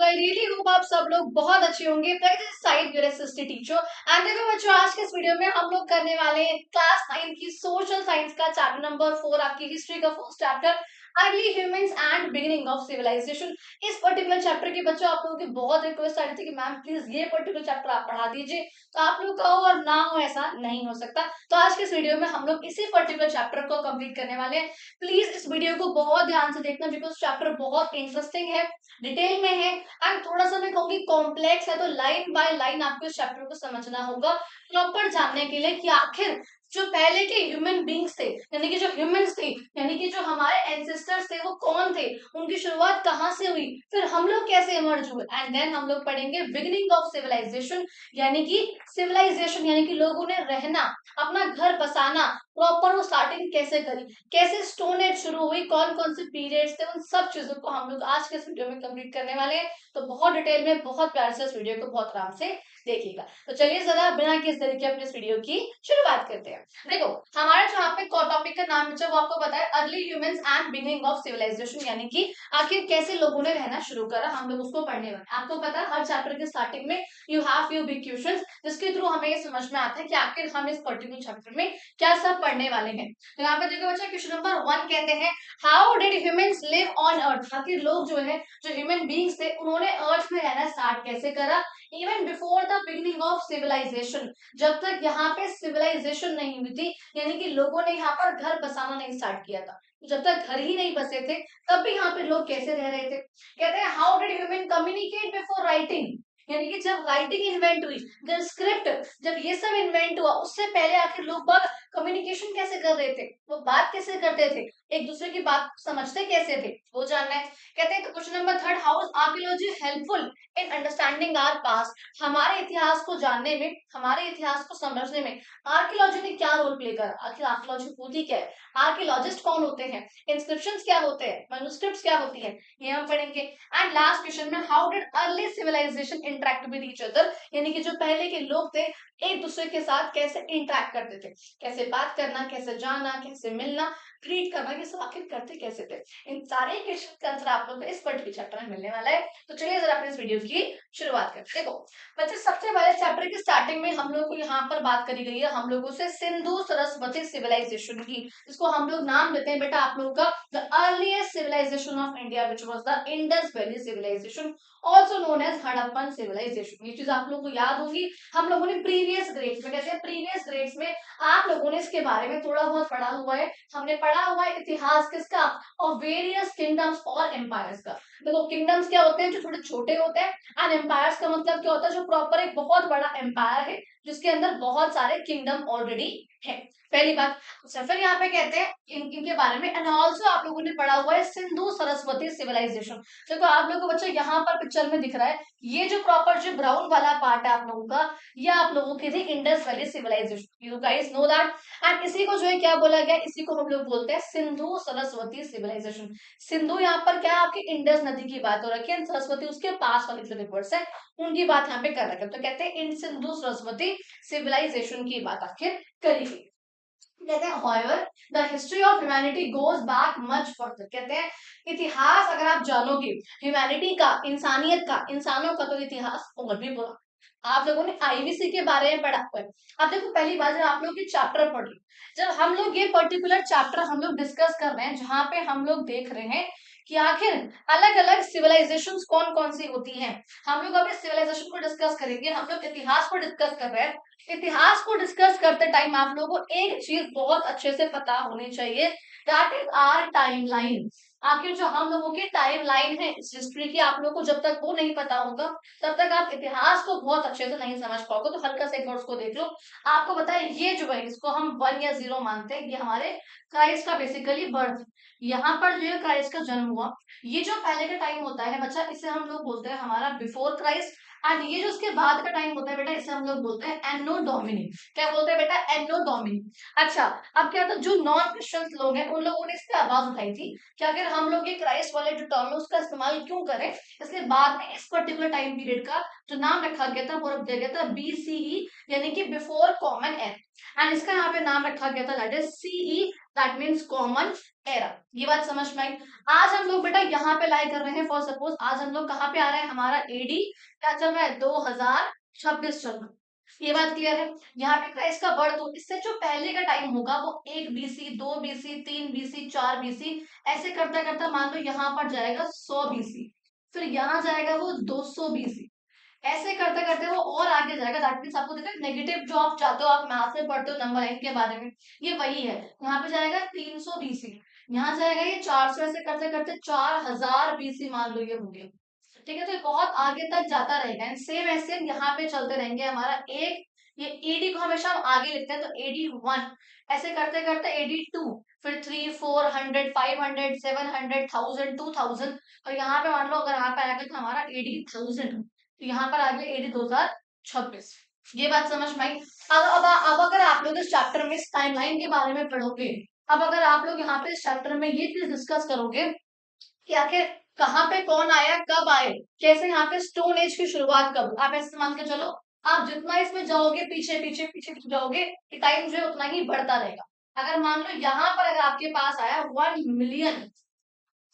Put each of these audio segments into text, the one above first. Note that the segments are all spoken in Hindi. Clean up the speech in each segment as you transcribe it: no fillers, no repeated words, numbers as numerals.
आई रियली होप आप सब लोग बहुत अच्छे होंगे। Side your SST teacher and देखो बच्चों, आज के इस वीडियो में हम लोग करने वाले हैं क्लास 9 की सोशल साइंस का चैप्टर नंबर 4, आपकी हिस्ट्री का first chapter early humans and beginning of civilisation. इस पर्टिकुलर चैप्टर के बच्चों आप लोगों की बहुत रिक्वेस्ट आ रही थी कि मैम प्लीज ये पर्टिकुलर चैप्टर आप पढ़ा दीजिए, तो आप लोग का हो और ना हो ऐसा नहीं हो सकता। तो आज के इस वीडियो में हम लोग इसी पर्टिकुलर चैप्टर को कंप्लीट करने वाले हैं। प्लीज इस वीडियो को बहुत ध्यान से देखना बिकॉज चैप्टर बहुत इंटरेस्टिंग है, डिटेल में है एंड थोड़ा सा मैं कहूंगी कॉम्प्लेक्स है। तो लाइन बाय लाइन आपको इस चैप्टर को समझना होगा प्रॉपर जानने के लिए कि आखिर जो पहले के ह्यूमन बींग्स थे, यानी कि जो ह्यूमंस थे, यानी कि जो हमारे एंसेस्टर्स थे, वो कौन थे, उनकी शुरुआत कहाँ से हुई, फिर हम लोग कैसे इमर्ज हुए एंड देन हम लोग पढ़ेंगे बिगिनिंग ऑफ सिविलाइजेशन, यानी कि सिविलाइजेशन यानी कि लोगों ने रहना, अपना घर बसाना, प्रॉपर वो स्टार्टिंग कैसे करी, कैसे स्टोन एज शुरू हुई, कौन कौन से पीरियड्स थे, उन सब चीजों को हम लोग आज के इस वीडियो में कंप्लीट करने वाले हैं। तो बहुत डिटेल में, बहुत प्यार से इस वीडियो को बहुत आराम से देखिएगा। तो चलिए जरा बिना किस तरीके अपने इस वीडियो की शुरुआत करते हैं। देखो, हमारा जो यहाँ पे टॉपिक का नाम है वो आपको पता है, early humans and beginning of civilisation, यानी कि आखिर कैसे लोगों ने रहना शुरू करा, हम लोग उसको पढ़ने वाले। आपको पता है हर चैप्टर के स्टार्टिंग में you have few big questions, जिसके थ्रू हमें ये समझ में आता है कि आखिर हम इस पर्टिकुलर चैप्टर में क्या सब पढ़ने वाले हैं। तो यहाँ पे देखो बच्चा, क्वेश्चन नंबर 1 कहते हैं how did humans live on earth. आखिर लोग जो है, जो ह्यूमन बींग्स थे, उन्होंने अर्थ में रहना स्टार्ट कैसे करा, even before the beginning of civilisation, जब तक यहाँ पे सिविलाइजेशन नहीं हुई थी, यानी कि लोगों ने यहाँ पर घर बसाना नहीं स्टार्ट किया था। जब तक घर ही नहीं बसे थे तब भी यहाँ पे लोग कैसे रह रहे थे। कहते हैं how did human communicate before writing, यानी कि जब राइटिंग इन्वेंट हुई, जब स्क्रिप्ट, जब ये सब इन्वेंट हुआ, उससे पहले आखिर लोग बाग कम्युनिकेशन कैसे कर रहे थे, वो बात कैसे करते थे, एक दूसरे की बात समझते कैसे थे, वो जानना है। कहते हैं तो question number 3, how is archaeology helpful in understanding our past. हमारे इतिहास को जानने में, हमारे इतिहास को समझने में आर्कियोलॉजी ने क्या रोल प्ले करा। आखिर आर्कियोलॉजी होती क्या है, आर्कियोलॉजिस्ट कौन होते हैं, इंस्क्रिप्शंस क्या होते हैं, मैन्युस्क्रिप्ट्स क्या होती हैं, ये हम पढ़ेंगे। एंड लास्ट क्वेश्चन में how did early civilisation interact with each other, यानी कि जो पहले के लोग थे एक दूसरे के साथ कैसे इंटरेक्ट करते थे, कैसे बात करना, कैसे जाना, कैसे मिलना, ग्रीट करना, ये सब आखिर करते कैसे थे। इन सारे क्वेश्चन का आंसर आप लोग को इस पर्टिकुलर चैप्टर में मिलने वाला है। तो चलिए जरा अपने इस वीडियो की शुरुआत करते हैं। देखो बच्चे, सबसे पहले चैप्टर के स्टार्टिंग में हम लोग को यहाँ पर बात करी गई है हम लोगों से सिंधु सरस्वती सिविलाइजेशन की, जिसको हम लोग नाम देते हैं बेटा आप लोगों का the earliest civilization of India which was the Indus valley civilization, also known as Harappan civilization. ये चीज आप लोगों को याद होगी, हम लोगों ने प्रीवियस ग्रेड्स में, कहते हैं प्रीवियस ग्रेड्स में आप लोगों ने इसके बारे में थोड़ा बहुत पढ़ा हुआ है। हमने पढ़ा हुआ है इतिहास किसका, और वेरियस किंगडम्स और एम्पायर्स का। देखो किंगडम्स क्या होते हैं, जो थोड़े छोटे होते हैं, एंड एम्पायर्स का मतलब क्या होता है, जो प्रॉपर एक बहुत बड़ा एम्पायर है जिसके अंदर बहुत सारे किंगडम ऑलरेडी है। पहली बात। अच्छा, फिर यहाँ पे कहते हैं इनके बारे में, एंड ऑल्सो आप लोगों ने पढ़ा हुआ है सिंधु सरस्वती सिविलाइजेशन। देखो आप लोगों को बच्चों यहाँ पर पिक्चर में दिख रहा है, ये जो प्रॉपर जो ब्राउन वाला पार्ट है आप लोगों का, ये आप लोगों की थी Indus valley civilization. You guys know that. And इसी को जो है क्या बोला गया, इसी को हम लोग बोलते हैं सिंधु सरस्वती सिविलाइजेशन। सिंधु यहाँ पर क्या है, आपकी इंडस नदी की बात हो रखी है, सरस्वती उसके पास वाले जो रिवर्स है उनकी बात यहाँ पे कर रखे हैं। तो कहते हैं इन सिंधु सरस्वती सिविलाइजेशन की बात आखिर करी गई। कहते हैं however the history of humanity goes back much further। कहते हैं इतिहास अगर आप जानोगे ह्यूमैनिटी का, इंसानियत का, इंसानों का, तो इतिहास और भी पुराना। आप लोगों ने आईवीसी के बारे में पढ़ा हुआ है। अब देखो पहली बात, जब आप लोग ये चैप्टर पढ़ रहे, जब हम लोग ये पर्टिकुलर चैप्टर हम लोग डिस्कस कर रहे हैं, जहां पे हम लोग देख रहे हैं कि आखिर अलग अलग सिविलाइजेशंस कौन कौन सी होती हैं, हम लोग अभी सिविलाइजेशन को डिस्कस करेंगे, हम लोग इतिहास को डिस्कस कर रहे हैं। इतिहास को डिस्कस करते टाइम आप लोगों को एक चीज बहुत अच्छे से पता होनी चाहिए, that is our time line. आखिर जो हम लोगों की टाइम लाइन है इस हिस्ट्री की, आप लोगों को जब तक वो नहीं पता होगा तब तक आप इतिहास को बहुत अच्छे से नहीं समझ पाओगे। तो हल्का से एक बार उसको देख लो। आपको पता है ये जो है, इसको हम 1 या 0 मानते हैं, ये हमारे क्राइस्ट का बेसिकली बर्थ, यहाँ पर जो है क्राइस्ट का जन्म हुआ। ये जो पहले का टाइम होता है बच्चा, इसे हम लोग बोलते हैं हमारा बिफोर क्राइस्ट। एंड ये जो उसके बाद का टाइम होता है बेटा, इसे हम लोग बोलते हैं एनो डोमिनी। क्या बोलते हैं बेटा, एनो डोमिनी। अच्छा, अब क्या था, जो नॉन क्रिश्चियन लोग हैं उन लोगों ने इस पे आवाज उठाई थी कि अगर हम लोग ये क्राइस्ट वाले जो टर्म है उसका इस्तेमाल क्यों करें। इसलिए बाद में इस पर्टिकुलर टाइम पीरियड का जो नाम रखा गया था वो रख दिया गया था बीसीई, यानी कि बिफोर कॉमन एरा। एंड इसका यहाँ पे नाम रखा गया था that is CE, that means common era. ये बात समझ में आई। आज हम लोग बेटा यहाँ पे लाई कर रहे हैं, फॉर सपोज आज हम लोग कहाँ पे आ रहे हैं, हमारा एडी क्या चल रहा है, 2026 चल रहा है। ये बात क्लियर है। यहाँ पे क्या इसका बढ़, तो इससे जो पहले का टाइम होगा वो 1 BC, 2 BC, 3 BC, 4 BC, ऐसे करता करता मान लो यहाँ पर जाएगा 100 BC, फिर यहाँ जाएगा वो 200 BC, ऐसे करते करते वो और आगे जाएगा। दैट मीन्स आपको देखा नेगेटिव जो आप चाहते हो, आप मैथ में पढ़ते हो नंबर लाइन के बारे में, ये वही है। यहाँ पे जाएगा 300 BC, यहाँ जाएगा ये 400, ऐसे करते करते 4000 BC मान लो ये हो गया। ठीक है, तो ये बहुत आगे तक जाता रहेगा एंड सेम ऐसे यहाँ पे चलते रहेंगे। हमारा एक ये एडी को हमेशा हम आगे लिखते हैं, तो AD1, ऐसे करते करते AD2, फिर 300, 400, 500, 700, 1000, 2000, और यहाँ पे मान लो अगर यहाँ पे आएगा तो हमारा AD1000, तो यहाँ पर आ गया AD 2026। ये बात समझ में आई। अब अगर आप लोग इस चैप्टर में इस टाइमलाइन के बारे में पढ़ोगे, अब अगर आप लोग यहाँ पे इस चैप्टर में ये चीज डिस्कस करोगे कि आखिर कहाँ पे कौन आया, कब आए, कैसे यहाँ पे स्टोन एज की शुरुआत कब, आप ऐसे मान के चलो आप जितना इसमें जाओगे पीछे पीछे पीछे जाओगे, टाइम जो है उतना ही बढ़ता रहेगा। अगर मान लो यहाँ पर अगर आपके पास आया 1 मिलियन,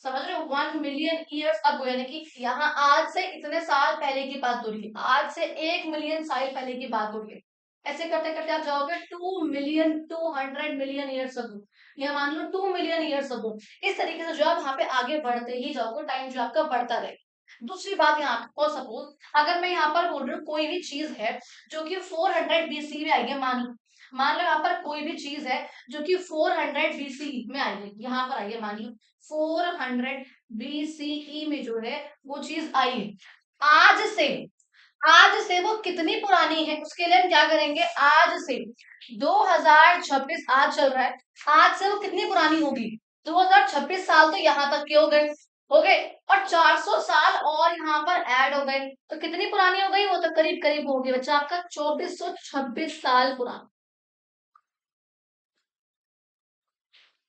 समझ रहे हो, 1 मिलियन ईयर्स अब, यानी कि यहाँ आज से इतने साल पहले की बात हो रही है, आज से 1 मिलियन साल पहले की बात हो रही है। ऐसे करते करते आप जाओगे 2 मिलियन, 200 मिलियन ईयर्स अगो, या मान लो 2 मिलियन ईयर्स अगो। इस तरीके से जो आप वहां पे आगे बढ़ते ही जाओगे, टाइम जो आपका बढ़ता रहेगा। दूसरी बात यहाँ पर सपोज अगर मैं यहाँ पर बोल रही हूँ कोई भी चीज है जो कि 400 BC में आई है, मान लो यहाँ पर कोई भी चीज है जो कि 400 BC में आई है, यहाँ पर आई है, मान लो 400 BCE में जो है वो चीज आई है। आज से आज से वो कितनी पुरानी है उसके लिए हम क्या करेंगे, आज से 2026 आज चल रहा है, आज से वो कितनी पुरानी होगी, 2026 साल तो यहाँ तक के हो गए और 400 साल और यहाँ पर ऐड हो गए, तो कितनी पुरानी हो गई, वो तो करीब करीब होगी बच्चा आपका 2426 साल पुराना।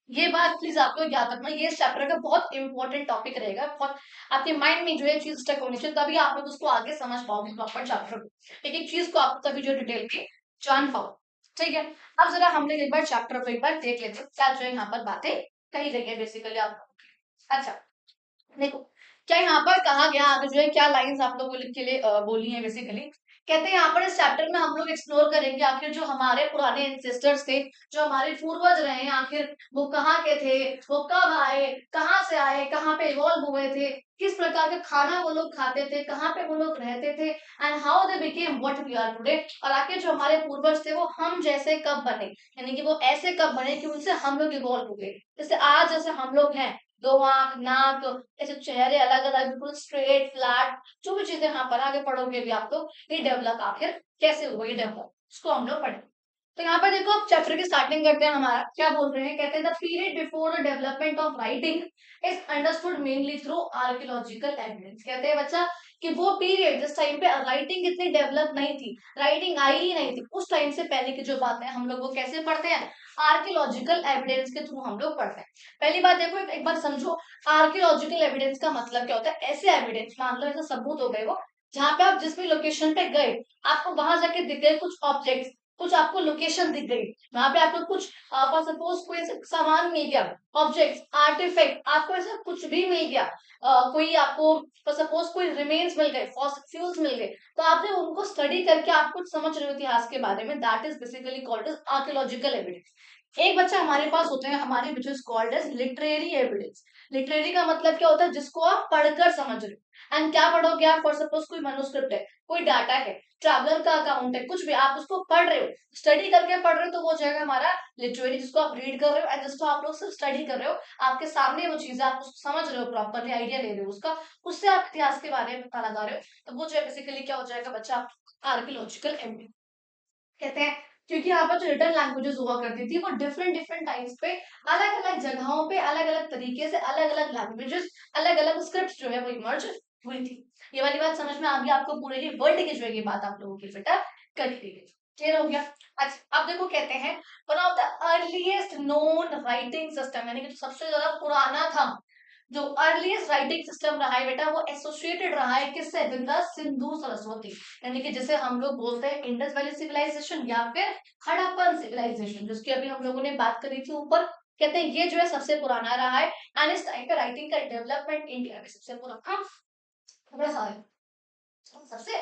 ये बात प्लीज आप लोग याद रखना, ये इस चैप्टर का बहुत इंपॉर्टेंट टॉपिक रहेगा, बहुत आपके माइंड में जो है चीज स्टक होनी चाहिए, तभी आप लोग उसको आगे समझ पाओगे प्रॉपर चैप्टर को, एक एक चीज को आप तभी जो डिटेल में जान पाओ। ठीक है, अब जरा हम लोग एक बार चैप्टर को एक बार देख लेते हैं क्या जो है यहाँ पर बातें कही गई है बेसिकली आप लोगों की। अच्छा देखो क्या यहाँ पर कहा गया, आगे जो है क्या लाइंस आप लोगों के लिए बोली है बेसिकली। कहते हैं यहाँ पर इस चैप्टर में हम लोग एक्सप्लोर करेंगे आखिर जो हमारे पुराने एंसेस्टर्स थे, जो हमारे पूर्वज रहे हैं, आखिर वो कहाँ के थे, वो कब आए, कहाँ से आए, कहाँ पे इवॉल्व हुए थे, किस प्रकार का खाना वो लोग खाते थे, कहाँ पे वो लोग रहते थे, and how they became what we are today. और आखिर जो हमारे पूर्वज थे वो हम जैसे कब बने, यानी कि वो ऐसे कब बने कि उनसे हम लोग इवॉल्व हो गए, जैसे आज जैसे हम लोग हैं, दो आंख, नाक, ऐसे चेहरे अलग अलग बिल्कुल स्ट्रेट फ्लैट, जो भी चीजें यहाँ पर आगे पढ़ोगे भी आप लोग, ये डेवलप आखिर कैसे हुआ, ये डेवलप इसको हम लोग पढ़े। तो यहाँ पर देखो अब चैप्टर की स्टार्टिंग करते हैं, हमारा क्या बोल रहे हैं, कहते हैं the period before the development of writing is understood mainly through archaeological evidence. कहते हैं बच्चा कि वो पीरियड जिस टाइम पे राइटिंग इतनी डेवलप नहीं थी, राइटिंग आई ही नहीं थी, उस टाइम से पहले की जो बातें हम लोग वो कैसे पढ़ते हैं, आर्कियोलॉजिकल एविडेंस के थ्रू हम लोग पढ़ते हैं। पहली बात देखो एक बार समझो, आर्कियोलॉजिकल एविडेंस का मतलब क्या होता है, ऐसे एविडेंस मान लो ऐसे सबूत हो गए वो, जहाँ पे आप जिस भी लोकेशन पे गए आपको वहां जाके दिख गए कुछ ऑब्जेक्ट्स, कुछ आपको लोकेशन दिख गई, वहां पे आपको कुछ सपोज कोई ऐसा सामान मिल गया, ऑब्जेक्ट्स, आर्टिफैक्ट, आपको ऐसा कुछ भी मिल गया, कोई आपको सपोज कोई रिमेन्स मिल गए, फॉसिल्स मिल गए, तो आपने उनको स्टडी करके आप कुछ समझ रहे हो इतिहास के बारे में, that is basically called as archaeological evidence. एक बच्चा हमारे पास होते हैं हमारे which is called as literary evidence. Literary का मतलब क्या होता है, जिसको आप पढ़कर समझ रहे हो, एंड क्या पढ़ोगे आप, फॉर सपोज कोई मनुस्क्रिप्ट है, कोई डाटा है, ट्रैवलर का अकाउंट है, कुछ भी आप उसको पढ़ रहे हो, स्टडी करके पढ़ रहे हो, तो वो जाएगा हमारा लिटरेरी, जिसको आप रीड कर रहे हो एंड जिसको आप लोग सिर्फ स्टडी कर रहे हो, आपके सामने वो चीजें आप उसको समझ रहे हो, प्रॉपरली आइडिया ले रहे हो उसका, उससे आप इतिहास के बारे में पता लगा रहे हो, तो वो जो है बेसिकली क्या हो जाएगा बच्चा, आर्कियोलॉजिकल एविडेंस कहते हैं। क्योंकि यहाँ पर जो रिटर्न लैंग्वेजेस हुआ करती थी वो डिफरेंट डिफरेंट टाइम्स पे, अलग अलग जगहों पे, अलग अलग तरीके से, अलग अलग लैंग्वेजेस, अलग अलग स्क्रिप्ट जो है वो इमर्ज हुई थी। ये वाली बात समझ में आ गई आपको, पूरे ही वर्ल्ड की जो है ये बात आप लोगों की बेटा करी दी गई, क्लियर हो गया। अच्छा अब देखो कहते हैं one of the earliest known writing system, यानी कि जो सबसे ज्यादा पुराना था, जो अर्लीस्ट राइटिंग सिस्टम रहा है बेटा, वो एसोसिएटेड रहा है किससे, विद द सिंधु सरस्वती, यानी कि जिसे हम लोग बोलते हैं इंडस वैली सिविलाइजेशन या फिर हड़प्पन सिविलाइजेशन, जिसकी अभी हम लोगों ने बात करी थी ऊपर, कहते हैं ये जो है सबसे पुराना रहा है एंड इस टाइम पे राइटिंग का डेवलपमेंट इंडिया में सबसे पुराना रहा है। सबसे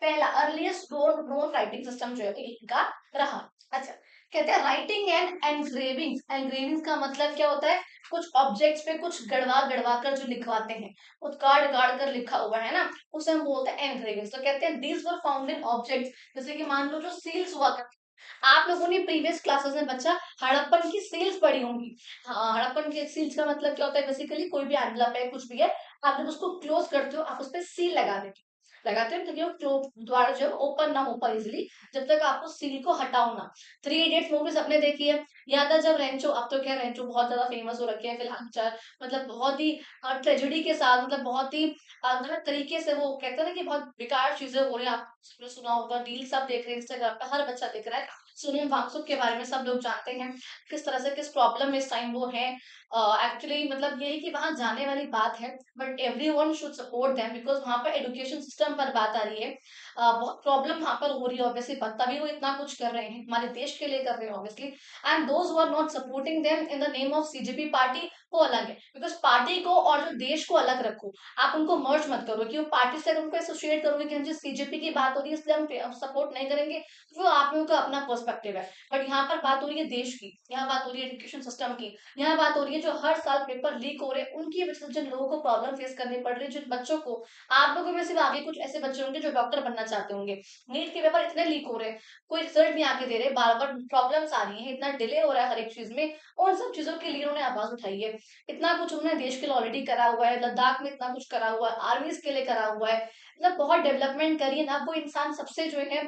पहला अर्लीस्ट नोन राइटिंग सिस्टम जो है इनका रहा। अच्छा, कहते हैं राइटिंग एंड एनग्रेविंग। एनग्रेविंग का मतलब क्या होता है, कुछ ऑब्जेक्ट्स पे कुछ गड़वा गड़वा कर जो लिखवाते हैं, उत्काड़ गाड़ कर लिखा हुआ है ना, उसे हम बोलते हैं एनग्रेविंग। तो कहते हैं these were found in objects, जैसे कि मान लो जो सील्स हुआ करती, आप लोगों ने प्रीवियस क्लासेस में बच्चा हड़प्पन की सील्स पढ़ी होंगी। हाँ, हड़प्पन के सील्स का मतलब क्या होता है, बेसिकली कोई भी एनवलप है कुछ भी है, आप जब उसको क्लोज करते हो आप उस पर सील लगा देते हो, लगाते हैं ताकि वो द्वार जो ओपन ना हो पाए इजिली, जब तक आप उस सील को हटाओ ना। थ्री इडियट्स मूवी सबने देखी है, याद है जब रेंचो, अब तो क्या रेंचो बहुत ज्यादा फेमस हो रखे हैं फिलहाल, मतलब बहुत ही ट्रेजेडी के साथ, मतलब बहुत ही गलत तरीके से वो कहते हैं ना कि बहुत बेकार चीजें हो रही हैं, आपने सुना होगा, रील सब देख रहे हैं इंस्टाग्राम पे, हर बच्चा देख रहा है। सोनम वांगचुक के बारे में सब लोग जानते हैं, किस तरह से किस प्रॉब्लम में इस टाइम वो है। एक्चुअली मतलब ये है कि वहां जाने वाली बात है, but every one should support them, because वहां पर एजुकेशन सिस्टम पर बात आ रही है। बहुत प्रॉब्लम वहां पर हो रही है ऑब्वियसली, तभी वो इतना कुछ कर रहे हैं, हमारे देश के लिए कर रहे हैं obviously. And those who are not supporting them in the name of CJP party, वो अलग है, बिकॉज पार्टी को और जो देश को अलग रखो, आप उनको मर्ज मत करो कि वो पार्टी से उनको एसोसिएट करोगे कि हम सीजेपी की बात हो रही है इसलिए हम सपोर्ट नहीं करेंगे, तो वो आप लोगों का अपना पर्सपेक्टिव है। बट यहाँ पर बात हो रही है देश की, यहाँ बात हो रही है एजुकेशन सिस्टम की, यहाँ बात हो रही है जो हर साल पेपर लीक हो रहे हैं उनकी वजह से जिन लोगों को प्रॉब्लम फेस करनी पड़ रही है, जिन बच्चों को, आप लोगों में से आगे कुछ ऐसे बच्चे होंगे जो डॉक्टर बनना चाहते होंगे, नीट के पेपर इतने लीक हो रहे हैं, कोई रिजल्ट नहीं आके दे रहे, बार बार प्रॉब्लम्स आ रही है, इतना डिले हो रहा है हर एक चीज में, उन सब चीजों के लिए उन्होंने आवाज उठाई है। इतना कुछ उन्होंने देश के लिए ऑलरेडी करा हुआ है, लद्दाख में इतना कुछ करा हुआ है, आर्मीज के लिए करा हुआ है, मतलब बहुत डेवलपमेंट करी है ना। वो इंसान सबसे जो है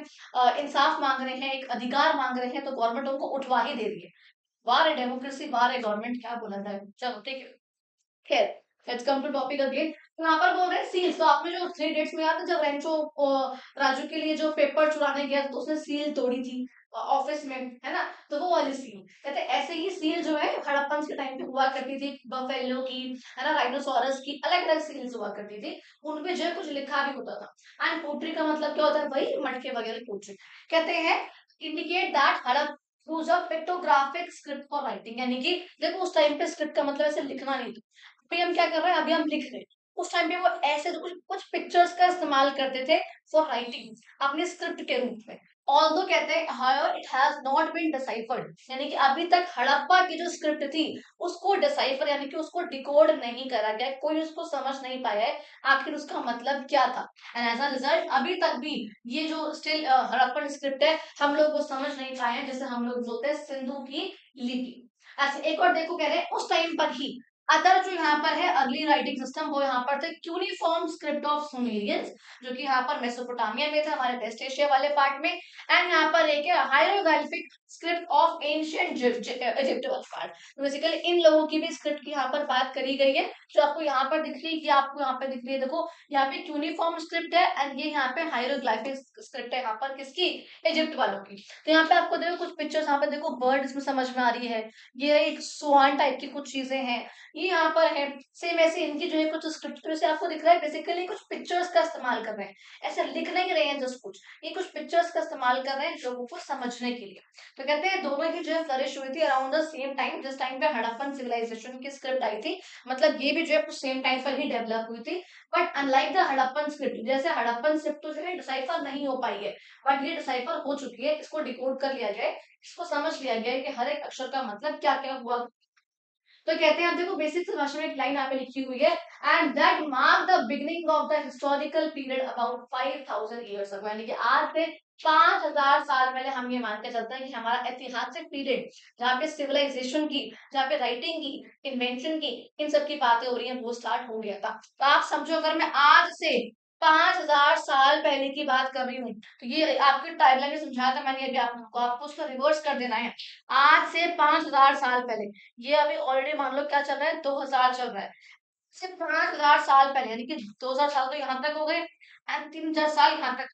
इंसाफ मांग रहे हैं, एक अधिकार मांग रहे हैं, तो गवर्नमेंट उनको उठवा ही दे रही है। वार है डेमोक्रेसी, वार है गवर्नमेंट, क्या बोला जाए, चलो ठीक है। खैर, let's come to topic again. तो यहाँ पर बोल रहे हैं सील्स, तो आपने जो थ्री डेट्स में याद है जब रेंचो राजू के लिए जो पेपर चुराने गया तो उसने सील तोड़ी थी ऑफिस में, है ना, तो वो वाली सील, कहते हैं ऐसे ही सील जो है हड़प्पन के टाइम पे हुआ करती थी, बफेलो की, है ना, राइनोसोरस की, अलग अलग सील्स हुआ करती थी, उनपे जो है कुछ लिखा भी होता था। एंड पोट्री का मतलब क्या होता है, वही मटके वगैरह पोट्री, कहते हैं इंडिकेट दैट हड़प use of pictographic script for writing, यानी कि देखो उस टाइम पे स्क्रिप्ट का मतलब ऐसे लिखना नहीं था, अभी हम क्या कर रहे हैं, अभी हम लिख रहे हैं, उस टाइम पे वो ऐसे तो कुछ कुछ पिक्चर्स का इस्तेमाल करते थे फॉर राइटिंग, अपने स्क्रिप्ट के रूप में। ऑल्दो कहते हैं हायर it has not been deciphered, यानी कि अभी तक हड़प्पा की जो स्क्रिप्ट थी उसको डिसाइफर यानी कि उसको डिकोड नहीं करा गया, कोई उसको समझ नहीं पाया है आखिर उसका मतलब क्या था। एंड एज अ रिजल्ट अभी तक भी ये जो स्टिल हड़प्पन स्क्रिप्ट है हम लोग वो समझ नहीं पाए हैं, जैसे हम लोग बोलते हैं सिंधु की लिपि। ऐसे एक और देखो, कह रहे हैं उस टाइम पर ही अदर जो यहाँ पर है अर्ली राइटिंग सिस्टम, वो यहाँ पर थे क्यूनिफॉर्म स्क्रिप्ट ऑफ सुमेरियंस, जो कि यहाँ पर मेसोपोटामिया में था, हमारे वेस्ट एशिया वाले पार्ट में। एंड यहाँ पर एक है hieroglyphic script of ancient Egypt वाला पार्ट। तो बेसिकली इन लोगों की भी स्क्रिप्ट की यहाँ पर बात करी गई है, जो आपको यहाँ पर दिख रही है, कि आपको यहाँ पे दिख रही है, देखो यहाँ पे क्यूनिफॉर्म स्क्रिप्ट है एंड ये यहाँ पे हायरोग्लिफिक स्क्रिप्ट है, यहाँ पर किसकी, इजिप्ट वालों की। तो यहाँ पे आपको देखो कुछ पिक्चर्स, यहाँ पे देखो बर्ड इसमें समझ में आ रही है, ये एक स्वान टाइप की कुछ चीजें हैं, ये यहाँ पर है, सेम ऐसे इनकी जो है कुछ स्क्रिप्ट, तो इसे आपको दिख रहा है बेसिकली कुछ पिक्चर्स का इस्तेमाल कर रहे हैं, ऐसे लिख नहीं रहे हैं जस्ट कुछ, ये कुछ पिक्चर्स का इस्तेमाल कर रहे हैं लोगों को समझने के लिए। तो कहते हैं दोनों की जो है फ्लरिश हुई थी अराउंड द सेम टाइम, जिस टाइम पे हड़प्पन सिविलाइजेशन की स्क्रिप्ट आई थी, मतलब ये भी जो है कुछ सेम टाइम पर ही डेवलप हुई थी। But unlike the Harappan script, जैसे हड़प्पन स्क्रिप्ट तो जो है डिसाइफर नहीं हो पाई है, बट ये डिसाइफर हो चुकी है, इसको डिकोड कर लिया गया है, इसको समझ लिया गया है कि हर एक अक्षर का मतलब क्या क्या हुआ। तो कहते हैं, आप देखो बेसिक भाषा में एक लाइन यहाँ पे लिखी हुई है, and that mark the beginning of the historical period about 5000 years ago, यानी कि आज से 5000 साल पहले हम ये मान के चलते हैं कि हमारा ऐतिहासिक पीरियड, जहाँ पे सिविलाइजेशन की, जहाँ पे राइटिंग की, इन्वेंशन की, इन सब की बातें हो रही हैं, वो स्टार्ट हो गया था। तो आप समझो अगर मैं आज से 5000 साल पहले की बात कर रही हूँ, तो ये आपकी टाइमलाइन में समझाया था मैंने अभी आपको उसको रिवर्स कर देना है। आज से 5000 साल पहले, ये अभी ऑलरेडी मान लो क्या चल रहा है, 2000 चल रहा है, सिर्फ 5000 साल पहले, यानी कि 2000 साल तो यहाँ तक हो गए एंड 3000 साल यहाँ तक,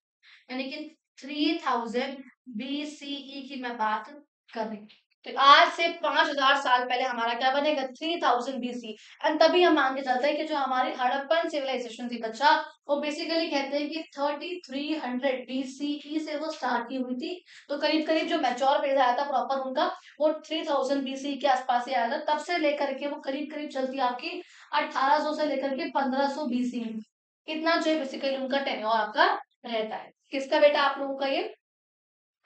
यानी कि 3000 BCE की मैं बात कर रही हूँ। तो आज से 5000 साल पहले हमारा क्या बनेगा 3000 बीसी। एंड तभी हम मान के चलते हैं कि जो हमारी हड़प्पन सिविलाइजेशन थी बच्चा, वो बेसिकली कहते हैं कि 3300 बीसीई से वो स्टार्ट की हुई थी। तो करीब करीब जो मैच्योर फेज आया था प्रॉपर उनका, वो 3000 बीसी के आसपास ही आया था। तब से लेकर के वो करीब करीब चलती है आपकी 1800 से लेकर के 1500 बीसी। इतना जो है बेसिकली उनका टेन्योर आपका रहता है। किसका बेटा आप लोगों का ये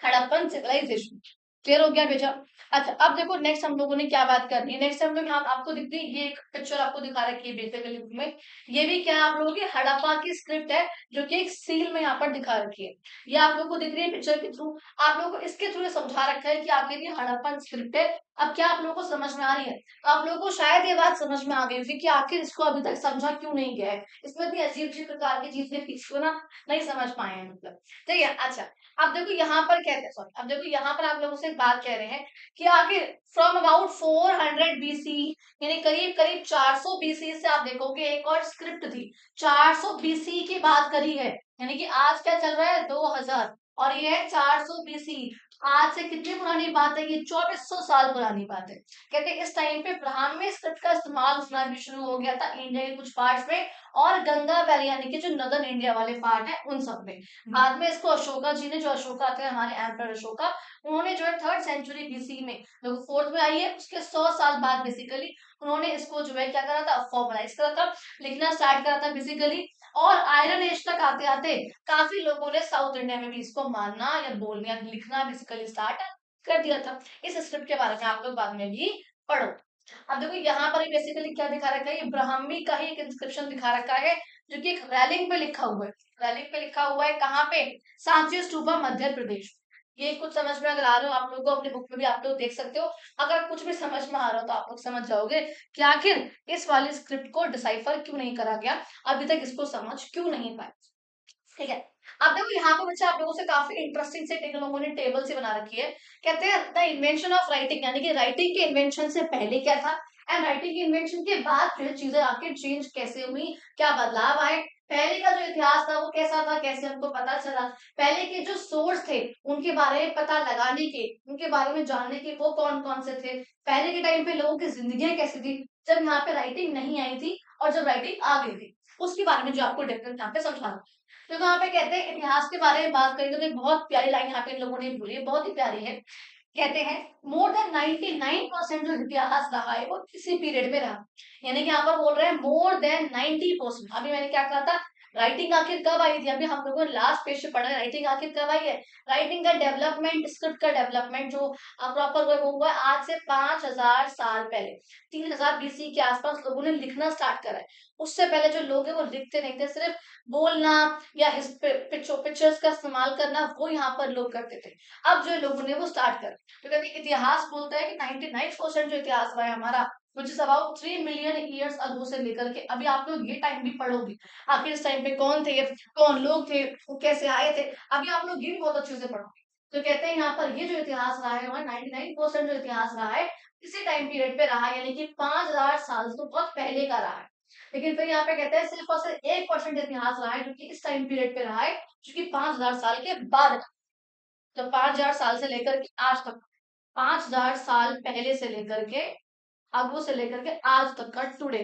हड़प्पन सिविलाइजेशन। क्लियर हो गया बेटा। अच्छा अब देखो नेक्स्ट हम लोगों ने क्या बात करनी है। नेक्स्ट हम लोग यहाँ आपको दिखती है ये एक पिक्चर आपको दिखा रखी है बेसिकली में। ये भी क्या है आप लोगों की हड़प्पा की स्क्रिप्ट है, जो कि एक सील में यहाँ पर दिखा रखी है। ये आप लोगों को दिख रही है पिक्चर के थ्रू। आप लोगों को इसके थ्रू समझा रखा है कि आखिर ये हड़प्पन स्क्रिप्ट है। अब क्या आप लोगों को समझ में आ रही है? तो आप लोगों को शायद ये बात समझ में आ गई होगी कि आखिर इसको अभी तक समझा क्यों नहीं गया है। इसमें इतनी अजीब अजीब प्रकार की चीजें इसको ना नहीं समझ पाए हैं मतलब। ठीक है। अच्छा अब देखो यहाँ पर कहते हैं, सॉरी अब देखो यहाँ पर आप लोगों से एक बात कह रहे हैं कि आखिर फ्रॉम अबाउट 400 बीसी, यानी करीब करीब 400 बीसी से आप देखोगे एक और स्क्रिप्ट थी 400 बीसी की बात करी है। यानी कि आज क्या चल रहा है 2000, और ये है 400 बीसी। आज से कितनी पुरानी बात है ये? 2400 साल पुरानी बात है। कहते हैं इस टाइम पे ब्राह्मी स्क्रिप्ट का इस्तेमाल होना भी शुरू हो गया था इंडिया के कुछ पार्ट्स में, और गंगा वैली यानी कि जो नदर्न इंडिया वाले पार्ट है उन सब में। बाद में इसको अशोका जी ने, जो अशोका थे हमारे एम्पर अशोका, उन्होंने जो है 3rd सेंचुरी बीसी में, जो 4th में आई है उसके 100 साल बाद बेसिकली उन्होंने इसको जो है क्या करा था, फॉर्मलाइज करा था, लिखना स्टार्ट करा था बेसिकली। और आयरन एज तक आते आते काफी लोगों ने साउथ इंडिया में भी इसको मानना या बोलना या लिखना बेसिकली स्टार्ट कर दिया था। इस स्क्रिप्ट के बारे में आप लोग बाद में भी पढ़ो। अब देखो यहाँ पर बेसिकली क्या दिखा रखा है, ये ब्राह्मी का ही एक इंस्क्रिप्शन दिखा रखा है, जो कि एक रैलिंग पे लिखा हुआ है। रैलिंग पे लिखा हुआ है कहाँ पे? सांची स्तूपा मध्य प्रदेश। ये कुछ समझ में अगर आ रहा हो आप लोगों को, अपने बुक में भी आप लोग देख सकते हो। अगर कुछ भी समझ में आ रहा हो तो आप लोग समझ जाओगे कि आखिर इस वाली स्क्रिप्ट को डिसाइफर क्यों नहीं करा गया, अभी तक इसको समझ क्यों नहीं पाए। ठीक है। अब देखो यहाँ पे बच्चा आप लोगों से काफी इंटरेस्टिंग से इन लोगों ने टेबल से बना रखी है। कहते हैं द इन्वेंशन ऑफ राइटिंग, यानी कि राइटिंग के इन्वेंशन से पहले क्या था, एंड राइटिंग के इन्वेंशन के बाद जो चीजें आखिर चेंज कैसे हुई, क्या बदलाव आए। पहले का जो इतिहास था वो कैसा था, कैसे हमको पता चला, पहले के जो सोर्स थे उनके बारे में पता लगाने के, उनके बारे में जानने के वो कौन कौन से थे, पहले के टाइम पे लोगों की जिंदगी कैसी थी जब यहाँ पे राइटिंग नहीं आई थी, और जब राइटिंग आ गई थी उसके बारे में जो आपको डिफरेंस यहाँ पे समझाना। तो यहाँ पे कहते हैं इतिहास के बारे में बात करेंगे तो एक बहुत प्यारी लाइन यहाँ पे इन लोगों ने बोली है, बहुत ही प्यारी है। कहते हैं मोर देन 99% जो इतिहास रहा है वो किसी पीरियड में रहा। यानी कि यहाँ पर बोल रहे हैं मोर देन 90%। अभी मैंने क्या कहा था, राइटिंग आखिर कब आई थी, अभी हम लोगों ने लास्ट पेज पे पढ़ा है राइटिंग आखिर कब आई है। राइटिंग का डेवलपमेंट, स्क्रिप्ट का डेवलपमेंट जो प्रॉपर वो हुआ है आज से 5000 साल पहले, 3000 बीसी के आसपास लोगों ने लिखना स्टार्ट करा है। उससे पहले जो लोग हैं वो लिखते नहीं थे, सिर्फ बोलना या पिक्चर्स का इस्तेमाल करना वो यहाँ पर लोग करते थे। अब जो लोगों ने वो स्टार्ट कर, तो कहते इतिहास बोलता है कि 99% जो इतिहास रहा है हमारा, which is about 3 million years अगो से लेकर के अभी आप लोग ये टाइम भी पढ़ोगे, आखिर इस टाइम पे कौन थे, कौन लोग थे, वो कैसे आए थे, अभी आप लोग ये भी बहुत अच्छे से पढ़ोगे। तो कहते हैं यहाँ पर ये जो इतिहास रहा है हमारा 99% जो इतिहास रहा है इसी टाइम पीरियड पे रहा है, यानी कि 5000 साल तो बहुत पहले का रहा है। लेकिन फिर यहाँ पे कहते हैं सिर्फ और सिर्फ 1% इतिहास रहा है जो कि इस टाइम पीरियड पे रहा है, जो कि 5000 साल के बाद का। तो 5000 साल से लेकर के आज तक, 5000 साल पहले से लेकर के अब से लेकर के आज तक का टुडे,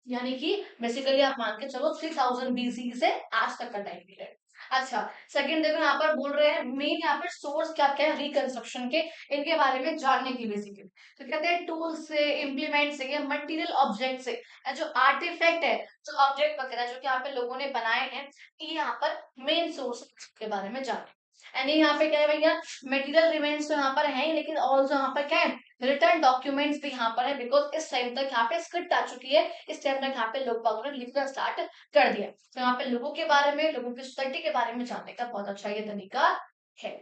यानी कि बेसिकली आप मान के चलो 3000 बीसी से आज तक का टाइम पीरियड। अच्छा सेकंड देखो यहाँ पर बोल रहे हैं मेन यहाँ पर सोर्स क्या क्या है रिकंस्ट्रक्शन के, इनके बारे में जानने की बेसिकली। तो कहते हैं टूल से, इम्प्लीमेंट से, मटेरियल ऑब्जेक्ट से, जो आर्टिफैक्ट है, जो ऑब्जेक्ट वगैरह जो कि यहाँ पे लोगों ने बनाए हैं, ये यहाँ पर मेन सोर्स के बारे में जाने। एंड यहाँ पे क्या है भैया, मटेरियल रिमेन्स तो यहाँ पर है ही, लेकिन ऑल्सो यहाँ पर क्या है, रिटर्न डॉक्यूमेंट्स भी यहाँ पर है, बिकॉज इस टाइम तक यहाँ पे स्क्रिप्ट आ चुकी है, इस टाइम तक यहाँ पे लोग बागों ने लिखना स्टार्ट कर दिया। तो यहाँ पे लोगों के बारे में, लोगों की सोसाइटी के बारे में जानने का बहुत अच्छा ये तरीका है।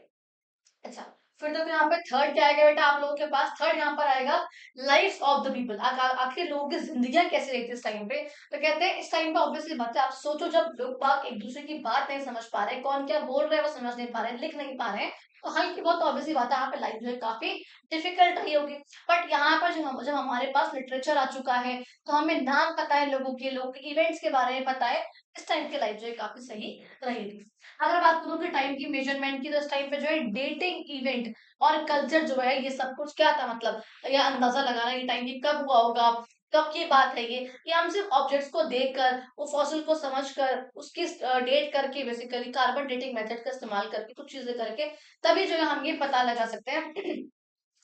अच्छा फिर तो यहाँ पे थर्ड क्या आएगा बेटा आप लोगों के पास, थर्ड यहाँ पर आएगा लाइफ ऑफ द पीपल, आखिर लोगों की जिंदगियां कैसे रहती है इस टाइम पे। तो कहते हैं इस टाइम पे ऑब्वियसली बात है, आप सोचो जब लोग बाग एक दूसरे की बात नहीं समझ पा रहे, कौन क्या बोल रहे हैं वो समझ नहीं पा रहे, लिख नहीं पा रहे, तो हल्की बहुत ऑब्वियसली बात है, यहाँ पे लाइफ जो है काफी डिफिकल्ट रही होगी। बट यहाँ पर जब हमारे पास लिटरेचर आ चुका है, तो हमें नाम पता है लोगों के इवेंट्स के बारे में पता है, इस टाइम की लाइफ जो है काफी सही रहेगी। अगर बात करूँ कि टाइम की मेजरमेंट की, तो इस टाइम पे जो है डेटिंग इवेंट और कल्चर जो है ये सब कुछ क्या था, मतलब या अंदाजा लगाना ये टाइम ये कब हुआ होगा, कब की बात है ये हम सिर्फ ऑब्जेक्ट्स को देखकर, वो फॉसिल को समझकर, उसकी डेट करके, बेसिकली कार्बन डेटिंग मेथड का इस्तेमाल करके, कुछ चीजें करके, तभी जो है हम ये पता लगा सकते हैं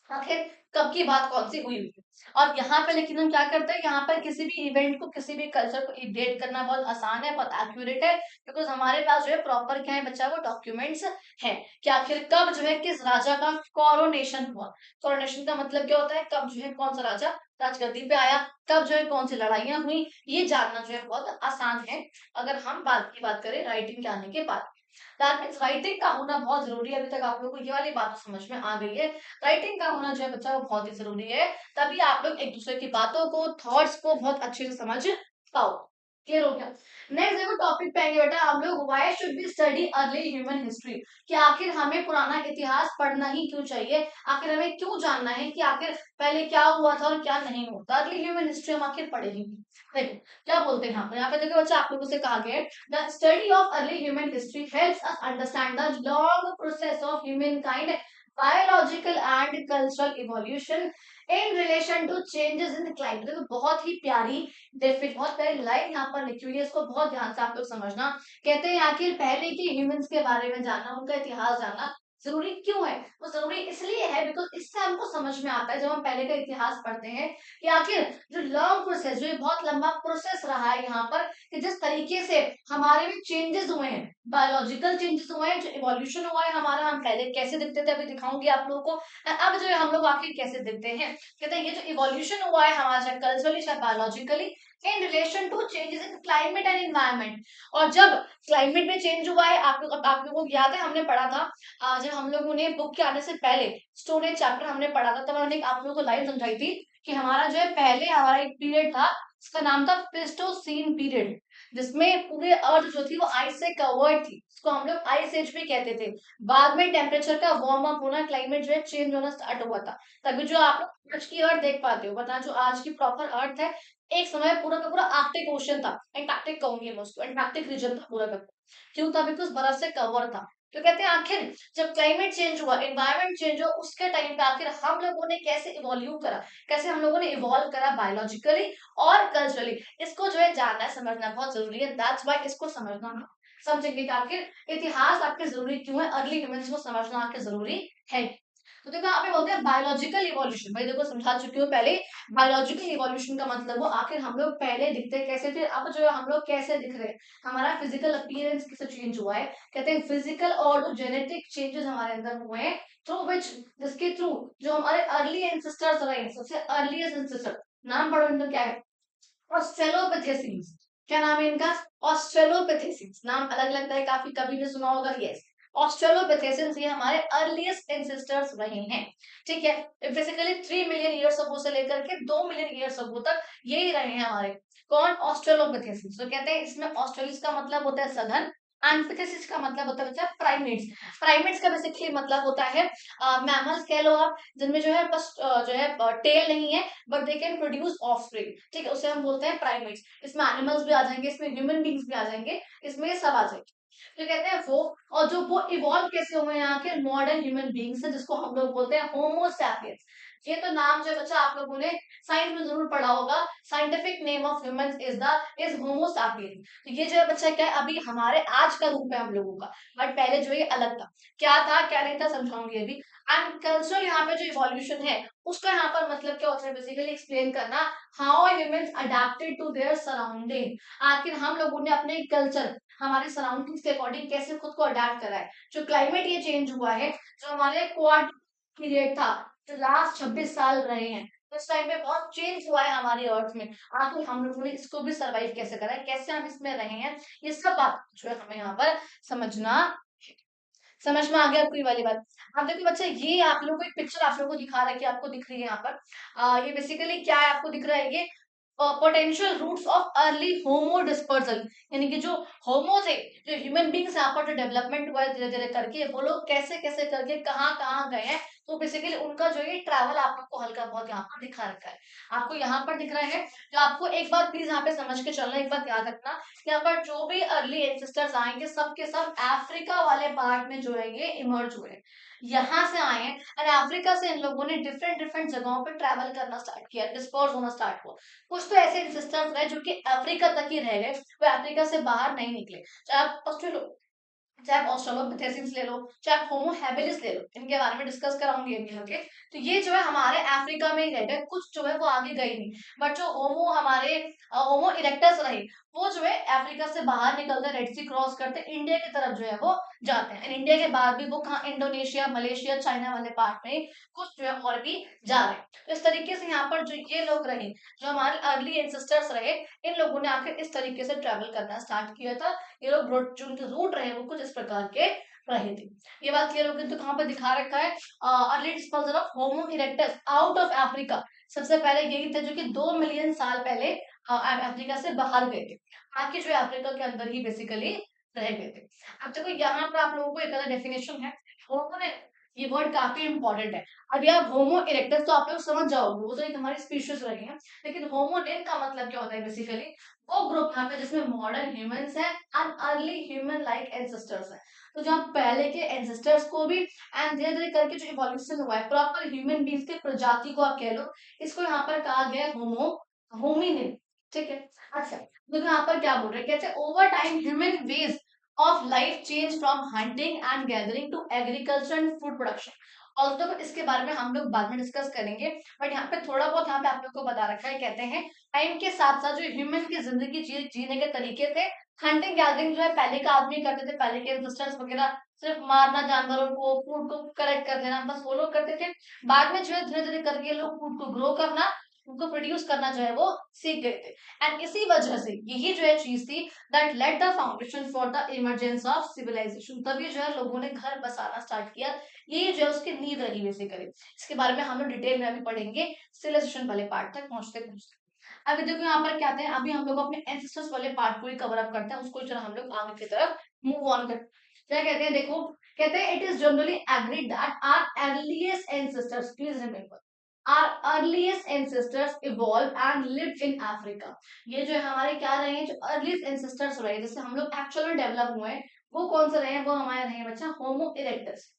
आखिर कब की बात कौन सी हुई हुई है। और यहाँ पे लेकिन हम क्या करते हैं, यहाँ पर किसी भी इवेंट को, किसी भी कल्चर को डेट करना बहुत आसान है, बहुत एक्यूरेट है, बिकॉज हमारे पास जो है प्रॉपर क्या है बच्चा, वो डॉक्यूमेंट्स है कि आखिर कब जो है किस राजा का कोरोनेशन हुआ। कोरोनेशन का मतलब क्या होता है, कब जो है कौन सा राजा राजगद्दी पे आया, कब जो है कौन सी लड़ाइयां हुई, ये जानना जो है बहुत आसान है, अगर हम बात की बात करें राइटिंग के आने के बाद। दैट मीन्स राइटिंग का होना बहुत जरूरी है। अभी तक आप लोगों को ये वाली बात तो समझ में आ गई है, राइटिंग का होना जो है बच्चा वो बहुत ही जरूरी है, तभी आप लोग एक दूसरे की बातों को, थॉट्स को बहुत अच्छे से समझ पाओ। क्लियर हो गया। नेक्स्ट देखो टॉपिक पे आएंगे बेटा हम लोग, why should be study early human history, कि आखिर हमें पुराना इतिहास पढ़ना ही क्यों चाहिए, आखिर हमें क्यों जानना है कि आखिर पहले क्या हुआ था और क्या नहीं हुआ। अर्ली ह्यूमन हिस्ट्री हम आखिर पढ़ेंगे। देखो क्या बोलते हैं यहाँ पे देखो बच्चा, आप लोगों से कहा गया है, the study of early human history helps us understand the long process of humankind, biological and cultural evolution in relation to changes in climate. देखो बहुत ही प्यारी बहुत प्यारी लाइन यहाँ पर लिखी हुई है, इसको बहुत ध्यान से आप लोग समझना। कहते हैं आखिर पहले के ह्यूमंस के बारे में जानना, उनका इतिहास जानना जरूरी क्यों है। वो जरूरी इसलिए है बिकॉज इससे हमको समझ में आता है, जब हम पहले का इतिहास पढ़ते हैं, कि आखिर जो लॉन्ग प्रोसेस, जो ये बहुत लंबा प्रोसेस रहा है यहाँ पर, कि जिस तरीके से हमारे में चेंजेस हुए हैं, बायोलॉजिकल चेंजेस हुए हैं, जो इवोल्यूशन हुआ है हमारा, हम पहले कैसे दिखते थे अभी दिखाऊंगी आप लोगों को, अब जो है हम लोग आखिर कैसे दिखते हैं। कहते हैं ये जो इवोल्यूशन हुआ है हमारा, चाहे कल्चरली चाहे biologically, in relation to changes in climate and environment. और जब क्लाइमेट में चेंज हुआ है, आप लोगों को याद है हमने पढ़ा था, जब हम लोगों ने बुक के आने से पहले स्टोन एज चैप्टर हमने पढ़ा था, तब हमने आप लोगों को लाइन समझाई थी कि हमारा जो है पहले हमारा एक पीरियड था, उसका नाम था प्लेस्टोसीन पीरियड, जिसमें पूरे अर्थ जो थी वो आइस से कवर्ड थी, उसको हम लोग आइस एज भी कहते थे। बाद में टेम्परेचर का वार्म अप होना, क्लाइमेट जो है चेंज होना स्टार्ट हुआ था, तभी जो आप लोग आज की अर्थ देख पाते हो, बता जो आज की प्रॉपर अर्थ है, एक समय पूरा का पूरा आर्कटिक ओशन था, एंटार्क्टिक कहूंगी मैं उसको, एंटार्क्टिक रीजन था पूरा का पूरा। क्यों था, बिकॉज बर्फ से कवर था। तो कहते हैं आखिर जब क्लाइमेट चेंज हुआ, एनवायरमेंट चेंज हुआ, उसके टाइम पे आखिर हम लोगों ने कैसे इवोल्व करा, कैसे हम लोगों ने इवॉल्व करा बायोलॉजिकली और कल्चरली, इसको जो है जानना समझना बहुत जरूरी है। दैट्स व्हाई इसको समझना हम समझेंगे कि आखिर इतिहास आपके जरूरी क्यों है, अर्ली ह्यूमंस को समझना आपके जरूरी है। तो देखो आप बोलते हैं बायोलॉजिकल इवोल्यूशन, भाई देखो समझा चुकी हूँ पहले। बायोलॉजिकल इवोल्यूशन का मतलब वो आखिर हम लोग पहले दिखते कैसे थे, अब जो है हम लोग कैसे दिख रहे हैं, हमारा फिजिकल अपीयरेंस कैसे चेंज हुआ है। कहते हैं फिजिकल और जो जेनेटिक चेंजेस हमारे अंदर हुए हैं, थ्रू विच, जिसके थ्रू जो हमारे अर्ली एंसेस्टर्स रहे, सबसे अर्लीस्ट एंसेस्टर, नाम पढ़ो इनका क्या है, ऑस्ट्रेलोपिथेसिस। क्या नाम है इनका, ऑस्ट्रेलोपिथेसिस। नाम अलग लगता है काफी, कभी भी सुना होगा, यस। ऑस्ट्रेलोपिथेसिस ये हमारे अर्लीस्ट एंसेस्टर्स रहे हैं। ठीक है, बेसिकली 3 मिलियन ईयर्स अगो से लेकर के 2 मिलियन ईयर्स अगो तक यही रहे हैं हमारे, कौन, ऑस्ट्रेलोपिथेसिस। तो कहते हैं इसमें ऑस्ट्रेलिस का मतलब होता है सघन, एंथिथेसिस का मतलब होता है प्राइमेट्स। प्राइमेट्स का बेसिकली मतलब होता है मैमल्स कह लो आप, जिनमें जो है बस जो है टेल नहीं है, but they can produce offspring. ठीक है, उसे हम बोलते हैं प्राइमेट्स। इसमें एनिमल्स भी आ जाएंगे, इसमें ह्यूमन बींग्स भी आ जाएंगे, इसमें ये सब आ जाएंगे। तो कहते हैं वो, और जो वो इवॉल्व कैसे हुए हैं यहाँ के मॉडर्न ह्यूमन बींग्स है, जिसको हम लोग बोलते हैं होमो सैपियंस। ये तो नाम जो बच्चा आप लोगों ने साइंस में जरूर पढ़ा होगा, scientific name of humans is Homo sapiens. तो ये जो है बच्चा क्या है, अभी हमारे आज का रूप है हम लोगों का, बट पहले जो ये अलग था, क्या था क्या नहीं था समझाऊंगी अभी। एंड कल्चरल यहाँ पे जो इवोल्यूशन है, उसका यहाँ पर मतलब क्या होता है, बेसिकली एक्सप्लेन करना how humans adapted to their surrounding. आखिर हम लोगों ने अपने कल्चर, हमारे सराउंडिंग्स के अकॉर्डिंग कैसे खुद को अडेप्ट करा है। जो क्लाइमेट ये चेंज हुआ है, जो हमारे क्वार्ट पीरियड था, जो लास्ट 26 साल रहे हैं, तो इस टाइम पे बहुत चेंज हुआ है हमारी अर्थ में। आखिर हम लोगों ने इसको भी सरवाइव कैसे करा है, कैसे हम इसमें रहे हैं, ये सब बात जो है हमें यहाँ पर समझना। समझ में आ गया आपको ये वाली बात। अब देखो बच्चा, ये आप लोगों को एक पिक्चर आप लोगों को दिखा रहा है, कि आपको दिख रही है यहाँ पर, ये बेसिकली क्या है आपको दिख रहा है, ये potential routes of early homo dispersal, यानी कि जो होमो थे, जो ह्यूमन बींग्स यहाँ पर जो डेवलपमेंट हुआ है धीरे धीरे करके, वो लोग कैसे कैसे करके कहाँ कहाँ गए हैं, तो बेसिकली उनका जो ये ट्रैवल आप लोग को हल्का बहुत यहाँ पर दिखा रखा है। आपको यहाँ पर दिख रहा है, जो आपको एक बात प्लीज यहाँ पे समझ के चलना, एक बात याद रखना, यहाँ पर जो भी अर्ली एंसेस्टर्स आएंगे सब के सब अफ्रीका वाले पार्ट में जो है ये इमर्ज हुए, यहाँ से आए हैं। और अफ्रीका से इन लोगों ने डिफरेंट डिफरेंट जगहों पे ट्रैवल करना स्टार्ट किया, डिस्पर्स होना स्टार्ट हुआ। कुछ तो ऐसे एंसेस्टर्स रहे जो कि अफ्रीका तक ही रह गए, वो अफ्रीका से बाहर नहीं निकले। चाहे आप चाहे आप ऑस्ट्रेलोपिथेसिस ले लो, चाहे आप होमो हैबिलिस ले लो, इनके बारे में डिस्कस कराऊंगी अभी आगे। तो ये जो है हमारे अफ्रीका में ही रह गए, कुछ जो है वो आगे गए नहीं। बट जो होमो हमारे होमो इरेक्टस रहे, वो जो है अफ्रीका से बाहर निकलते, रेड सी क्रॉस करते इंडिया की तरफ जो है वो जाते हैं। इंडिया के बाद भी वो कहाँ, इंडोनेशिया, मलेशिया, चाइना वाले पार्ट में कुछ जो है और भी जा रहे हैं। तो इस तरीके से यहाँ पर जो ये लोग रहे, जो हमारे अर्ली एंसेस्टर्स रहे, इन लोगों ने आखिर इस तरीके से ट्रेवल करना स्टार्ट किया था। ये लोग जो उनके रूट रहे वो कुछ इस प्रकार के रहे थे। ये बात क्लियर होगी। तो कहाँ पर दिखा रखा है, early dispersal of homo erectus out of Africa. सबसे पहले यही थे जो कि 2 मिलियन साल पहले अफ्रीका से बाहर गए थे, बाकी जो है अफ्रीका के अंदर ही बेसिकली रह गए थे। अब देखो यहाँ पर आप लोगों को एक अलग डेफिनेशन है होमो ने, ये वर्ड काफी इंपॉर्टेंट है। अभी आप होमो इरेक्टस तो आप लोग समझ जाओगे, वो तो एक हमारी स्पीशीज रही है, लेकिन होमोनेन का मतलब क्या होता है, बेसिकली वो ग्रुप यहाँ पे जिसमें मॉडर्न ह्यूमंस हैं and early human like ancestors हैं। तो जहाँ पहले के एंसेस्टर्स को भी एंड धीरे धीरे करके जो इवोल्यूशन हुआ है प्रॉपर ह्यूमन बींग्स की प्रजाति को आप कह लो, इसको यहाँ पर कहा गया है होमो होमिनिन। ठीक है। अच्छा, तो यहाँ पर क्या बोल रहे हैं, कहते हैं over time human ways of life change from hunting and gathering to agriculture and food production. और तो इसके बारे में हम लोग बाद में डिस्कस करेंगे, बट यहाँ पे थोड़ा बहुत यहाँ पे आप लोग को बता रखा है। कहते हैं टाइम के साथ साथ जो ह्यूमन की जिंदगी जीने के तरीके थे, हंटिंग गैदरिंग जो है पहले का आदमी करते थे, पहले के एंसेस्टर्स वगैरह सिर्फ मारना जानवरों को, फूड को कलेक्ट कर देना, बस वो लोग करते थे। बाद में जो है धीरे धीरे करके लोग फूड को ग्रो करना, उनको प्रोड्यूस करना जो है वो सीख गए थे। एंड इसी वजह से यही जो है चीज थी that laid the foundation for the emergence of civilization. तभी जो है लोगों ने घर बसाना स्टार्ट किया, ये जो है उसकी नींव रही बेसिकली। इसके बारे में हम लोग डिटेल में अभी पढ़ेंगे सिविलाइजेशन वाले पार्ट तक पहुंचते पहुंचते। अभी देखो यहाँ पर क्या है, अभी हम लोग अपने एंसेस्टर्स वाले पार्ट को ही कवर अप करते हैं, उसको जरा हम लोग आगे की तरफ मूव ऑन करते हैं। क्या कहते हैं, देखो कहते हैं it is generally agreed that our earliest ancestors, please remember, our earliest ancestors evolve and lived in Africa. ये जो है हमारे क्या रहे हैं, जो अर्लीस्ट एंसेस्टर्स रहे जिससे हम लोग एक्चुअली डेवलप हुए हैं, वो कौन से रहे हैं, वो हमारे रहे हैं बच्चा होमो इरेक्टस।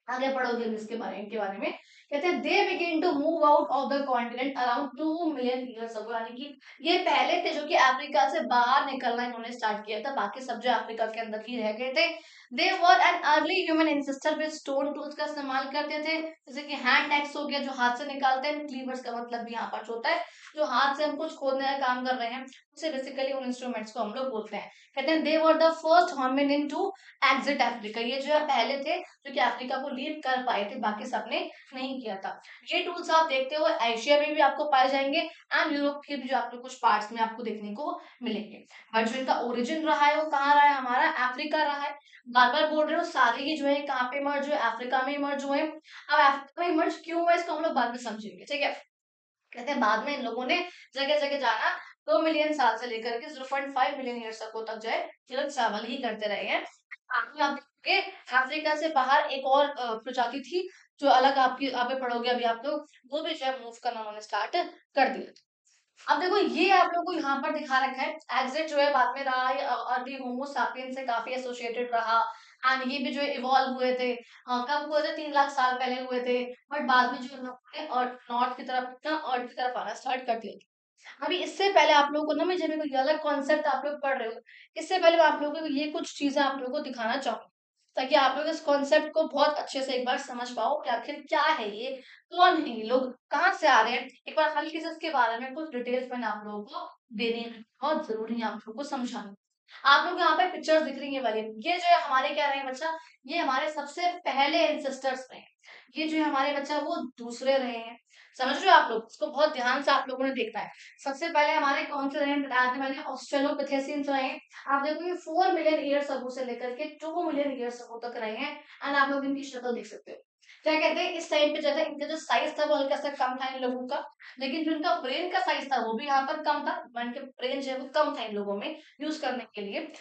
आगे पढ़ोगे इसके बारे में, कहते हैं they begin to move out of the continent around 2 million years ago, यानी कि ये पहले थे जो कि अफ्रीका से बाहर निकलना इन्होंने स्टार्ट किया था, बाकी सब जो अफ्रीका के अंदर ही रह गए थे। They were an early human ancestor with stone tools का इस्तेमाल करते थे, जैसे कि हैंड एक्स हो गया जो हाथ से निकालते हैं, क्लीवर्स का मतलब भी यहाँ पर होता है जो हाथ से हम कुछ खोदने का काम कर रहे हैं, उसे बेसिकली उन इंस्ट्रूमेंट्स को हम लोग बोलते हैं। कहते हैं they were the first hominin to exit Africa, ये जो है पहले थे जो कि अफ्रीका को लीव कर पाए थे, बाकी सबने नहीं किया था। ये टूल्स आप देखते हो एशिया में भी आपको पाए जाएंगे एंड यूरोप के भी जो आपको कुछ पार्ट्स में आपको देखने को मिलेंगे। बट जो इनका ओरिजिन रहा है वो कहाँ रहा है, हमारा अफ्रीका रहा है। बार बार बोल रहे हो, सारे ही जो है कहाँ पे इमर्ज हुए, अफ्रीका में इमर्ज हुए। अब अफ्रीका में इमर्ज क्यों हुआ इसको हम लोग बाद में समझेंगे, ठीक है। कहते हैं बाद में इन लोगों ने जगह जगह जाना, 2 मिलियन साल से लेकर के 0.5 मिलियन ईयर्स तक जो है ये लोग ट्रैवल ही करते रहे हैं। आगे आप देखोगे अफ्रीका से बाहर एक और प्रजाति थी जो अलग आपकी आप पढ़ोगे अभी आप लोग, वो भी जो है मूव करना उन्होंने स्टार्ट कर दिया। अब देखो ये आप लोगों को यहाँ पर दिखा रखा है, एग्जिट जो है बाद में रहा, ये अर्ली होमो सापियंस से काफी एसोसिएटेड रहा एंड ये भी जो है इवॉल्व हुए थे। कब हुए थे, 3 लाख साल पहले हुए थे। बट बाद में जो इन लोगों ने नॉर्थ की तरफ अर्थ की तरफ आना स्टार्ट कर दिया। अभी इससे पहले आप लोगों को ना, मैं जब कोई अलग कॉन्सेप्ट आप लोग पढ़ रहे हो, इससे पहले मैं आप लोगों को ये कुछ चीजें आप लोगों को दिखाना चाहूंगी, ताकि आप लोग इस कॉन्सेप्ट को बहुत अच्छे से एक बार समझ पाओ कि आखिर क्या है ये, कौन है ये लोग, कहाँ से आ रहे हैं। एक बार हल्की से इसके बारे में कुछ डिटेल्स मैंने आप लोगों को देनी है, बहुत जरूरी है आप लोगों को समझाना। आप लोग यहाँ पे पिक्चर्स दिख रही है वाली, ये जो है हमारे क्या रहे हैं बच्चा, ये हमारे सबसे पहले एंसेस्टर्स रहे हैं। ये जो है हमारे बच्चा वो दूसरे रहे हैं। समझ रहे हो आप लोग, इसको बहुत ध्यान से आप लोगों ने देखना है। सबसे पहले हमारे कौन से रहे हैं, बताया था मैंने, ऑस्ट्रेलोपिथेसियंस रहे हैं। आप देखो ये 4 मिलियन ईयर्स अगो से लेकर के 2 मिलियन ईयर्स अगो तक रहे हैं एंड आप लोग इनकी शक्ल देख सकते हो। क्या कहते हैं, इस टाइम पे जो था इनका जो साइज था वो हल्का सा कम था इन लोगों का, लेकिन जो इनका ब्रेन का साइज था वो भी यहाँ पर कम था, इनके ब्रेन जो है वो कम था इन लोगों में यूज करने के लिए।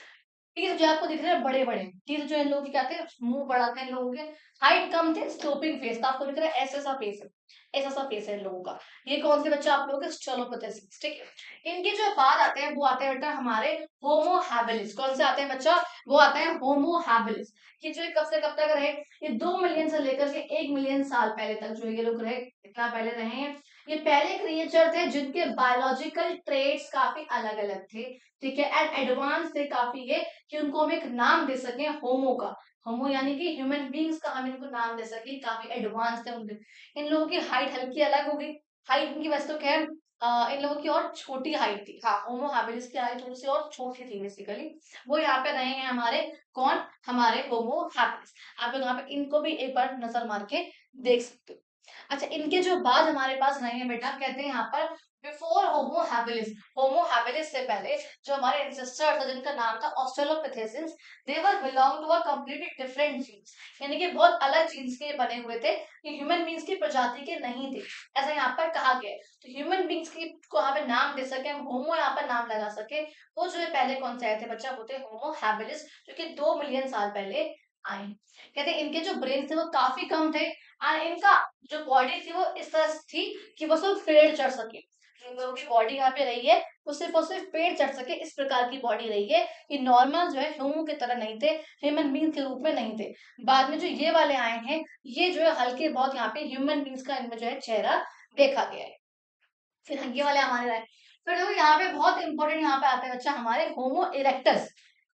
टीथ जो आपको दिख रहे हैं बड़े बड़े टीथ, जो इन लोगों के क्या थे, मुंह बड़ा था इन लोगों के, हाइट कम थे, स्लोपिंग फेस था, आपको दिख रहा है ऐसा सा फेस है, ऐसा सा फेस है इन लोगों का। ये कौन से बच्चे आप लोगों के स्ट्रेलोपिथेसिस, ठीक है। इनके जो बाद आते हैं वो आते हैं बेटा हमारे होमो हैबिलिस। कौन से आते हैं बच्चा, वो आते हैं होमो हैबिलिस। ये जो कब से कब तक रहे, ये 2 मिलियन से लेकर के 1 मिलियन साल पहले तक जो ये लोग रहे, इतना पहले रहे हैं। ये पहले क्रिएचर थे जिनके बायोलॉजिकल ट्रेड्स काफी अलग अलग थे, ठीक है, एंड एडवांस थे काफी ये, कि उनको हम एक नाम दे सके होमो का। होमो यानी कि ह्यूमन बींग्स का हम इनको नाम दे सके, काफी एडवांस थे उनके। इन लोगों की हाइट हल्की अलग हो गई, हाइट इनकी वैसे तो खैर इन लोगों की और छोटी हाइट थी, हाँ होमो हैबिलिस की हाइट थोड़ी सी और छोटी थी बेसिकली। वो यहाँ पे रहे हैं हमारे कौन, हमारे होमो हैबिलिस। आप लोग यहाँ पे इनको भी एक बार नजर मार के देख सकते हो। अच्छा, इनके जो बाद हमारे पास रहे हैं बेटा, कहते हैं यहाँ पर before Homo habilis, Homo habilis से पहले जो हमारे एंसेस्टर था जिनका नाम था Australopithecus, they were belong to a completely different genes, यानी कि बहुत अलग जीन्स के बने हुए थे, ये ह्यूमन बींग्स की प्रजाति के नहीं थे, ऐसा यहाँ पर कहा गया है। तो ह्यूमन बींग्स की को यहाँ पे नाम दे सके, हम होमो यहाँ पर नाम लगा सके, वो जो है पहले कौन से आए थे बच्चा, वो थे होमो हैबिलिस, जो कि 2 मिलियन साल पहले आए। कहते हैं इनके जो ब्रेन थे वो काफी कम थे, और इनका जो बॉडी थी वो इस तरह से थी कि वो सिर्फ पेड़ चढ़ सके। जिन लोगों की बॉडी यहाँ पे रही है वो सिर्फ और सिर्फ पेड़ चढ़ सके, इस प्रकार की बॉडी रही है, ये नॉर्मल जो है ह्यूमन की तरह नहीं थे, ह्यूमन बींग के रूप में नहीं थे। बाद में जो ये वाले आए हैं, ये जो है हल्के बहुत यहाँ पे ह्यूमन बींग्स का इनमें जो है चेहरा देखा गया है। फिर ये वाले हमारे रहे, फिर देखो यहाँ पे बहुत इंपॉर्टेंट यहाँ पे आते हैं बच्चा हमारे होमो इरेक्टस,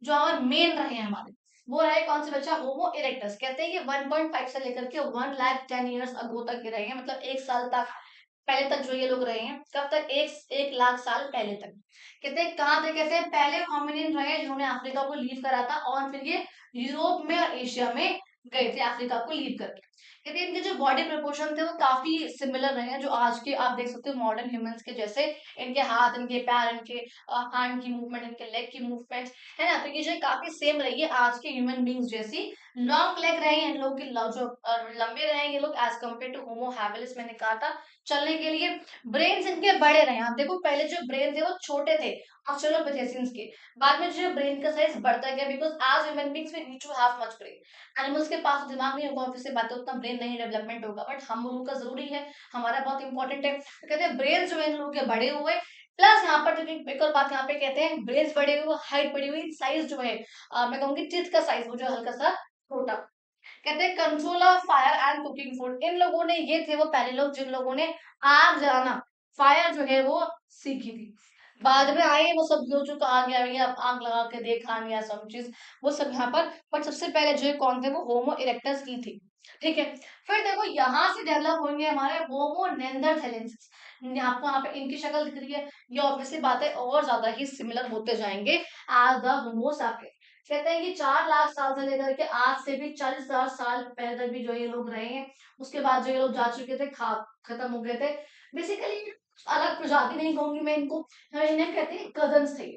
जो हमारे मेन रहे हैं हमारे, वो रहे कौन से बच्चा, होमो इरेक्टस। कहते हैं कि 1.5 से लेकर के 1 लाख 10 ईयर्स अगो तक के रहे हैं, मतलब 1 साल तक पहले तक जो ये लोग रहे हैं, कब तक, 1 लाख साल पहले तक। कहते हैं कहाँ थे, कहते हैं पहले होमिनिन रहे जिन्होंने अफ्रीका को लीव करा था, और फिर ये यूरोप में और एशिया में गए थे अफ्रीका को लीव करके। कहते हैं इनके जो बॉडी प्रोपोर्शन थे वो काफी सिमिलर रहे हैं, जो आज के आप देख सकते हो मॉडर्न ह्यूमंस के जैसे, इनके हाथ, इनके पैर, इनके हैंड की मूवमेंट, इनके लेग की मूवमेंट, है ना, तो ये जो है काफी सेम रही है आज के ह्यूमन बींग्स जैसी। लॉन्ग लेग रहे हैं इन लोगों के, जो लंबे रहे हैं ये लोग as compare to homo habilis, मैंने कहा था चलने के लिए। ब्रेन इनके बड़े रहे हैं, आप देखो पहले जो ब्रेन थे वो छोटे थे ऑस्ट्रेलोपिथेसियंस के, बाद में जो ब्रेन का साइज बढ़ता गया, बिकॉज आज human beings we need to have much brain. Animals के पास दिमाग नहीं होगा, ऑब्वियसली बात है, उतना ब्रेन नहीं डेवलपमेंट होगा, बट हम लोगों का जरूरी है, हमारा बहुत इंपॉर्टेंट है। तो कहते हैं ब्रेन जो है इन लोगों के बड़े हुए, प्लस यहाँ पर जो एक और बात यहाँ पे कहते हैं ब्रेन बड़े हुए, हाइट बड़ी हुई, साइज जो है मैं कहूंगी टीथ का साइज वो जो हल्का सा छोटा। कहते हैं control of fire and cooking food, इन लोगों ने, ये थे वो पहले लोग जिन लोगों ने आग जलाना, फायर जो है वो सीखी थी। बाद में आए वो सब जो जो कहा गया भैया आग लगा के देखा या सब चीज, वो सब यहाँ पर, बट सबसे पहले जो है कौन थे, वो होमो इरेक्टस की थी, ठीक है। फिर देखो यहाँ से डेवलप होंगे हमारे होमो नेंडरथैलेंसिस, आपको यहाँ पे इनकी शक्ल दिख रही है, ये ऑब्वियसली बात है और ज्यादा ही सिमिलर होते जाएंगे एज द होमो सैपियंस। कहते हैं कि 4 लाख साल से लेकर के आज से भी 40,000 साल पहले तक भी जो ये लोग रहे हैं, उसके बाद जो ये लोग जा चुके थे, खा खत्म हो गए थे। बेसिकली अलग प्रजाति नहीं कहूंगी मैं इनको, इन्हें कहते हैं कजन्स थे,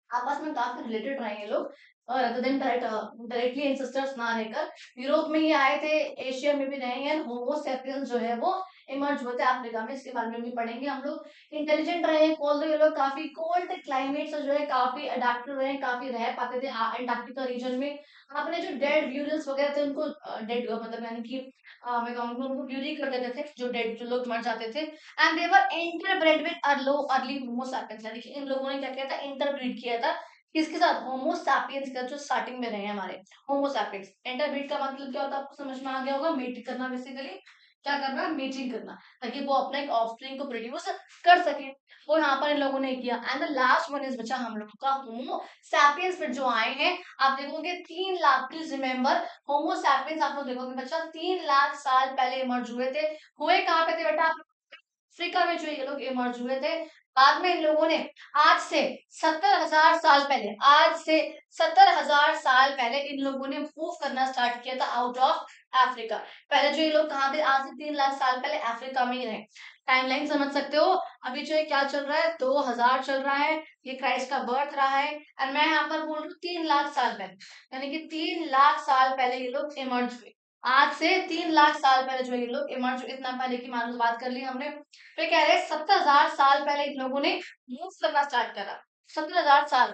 आपस में काफी रिलेटेड रहे ये लोग, और अदर देन डायरेक्टली एंसेस्टर्स ना रहकर, यूरोप में ही आए थे, एशिया में भी रहे हैं, होमो सेपियंस जो है वो इमर्ज हुए थे अफ्रीका में, इसके बारे में भी पढ़ेंगे हम लोग। इंटेलिजेंट रहे हैं, कोल्ड ये लोग काफी कोल्ड क्लाइमेट से जो है काफी अडेप्ट रहे हैं, काफी रह पाते थे अंटार्कटिका रीजन में। आपने जो डेड ब्यूरल्स वगैरह थे उनको डेड मतलब यानी कि मैं कहूँगी उनको ब्यूरी कर देते थे, जो डेड जो लोग मर जाते थे, and they were interbred with early Homo sapiens, यानी कि इन लोगों ने क्या किया था, इंटरब्रीड किया था किसके साथ, होमो सैपियंस का, जो स्टार्टिंग में रहे हैं हमारे होमो सैपियंस। इंटरब्रीड का मतलब क्या होता है, आपको समझ में आ गया होगा, मेट करना बेसिकली, क्या करना, मीटिंग करना, ताकि वो अपना एक ऑफस्प्रिंग को प्रोड्यूस कर सके, वो यहाँ पर इन लोगों ने किया। And the last one is बचा हम लोगों का होमो सैपियंस, फिर जो आए हैं आप देखोगे 3 lakh, please remember Homo sapiens आप लोग देखोगे बच्चा 3 लाख साल पहले इमर्ज हुए थे। हुए कहाँ पे थे बेटा, अफ्रीका में जो ये लोग इमर्ज हुए थे। बाद में इन लोगों ने आज से 70,000 साल पहले, आज से 70,000 साल पहले इन लोगों ने मूव करना स्टार्ट किया था आउट ऑफ अफ्रीका। पहले जो ये लोग कहाँ थे, आज से 3 लाख साल पहले अफ्रीका में ही रहे। टाइमलाइन समझ सकते हो, अभी जो है क्या चल रहा है, 2000 चल रहा है, ये क्राइस्ट का बर्थ रहा है, और मैं यहाँ पर बोल रही हूँ 3 लाख साल पहले, यानी कि 3 लाख साल पहले ये लोग इमर्ज हुए। आज से 3 लाख साल पहले जो ये लोग इमर्ज, इतना पहले की मालूम बात कर ली हमने। फिर कह रहे हैं 70,000 साल पहले इन लोगों ने मूव करना स्टार्ट करा। 70,000 साल,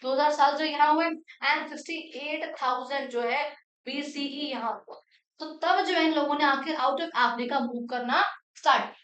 2,000 साल जो यहाँ हुए, एंड 68,000 जो है BCE यहाँ हुआ। तो तब जो है इन लोगों ने आखिर आउट ऑफ अफ्रीका मूव करना स्टार्ट।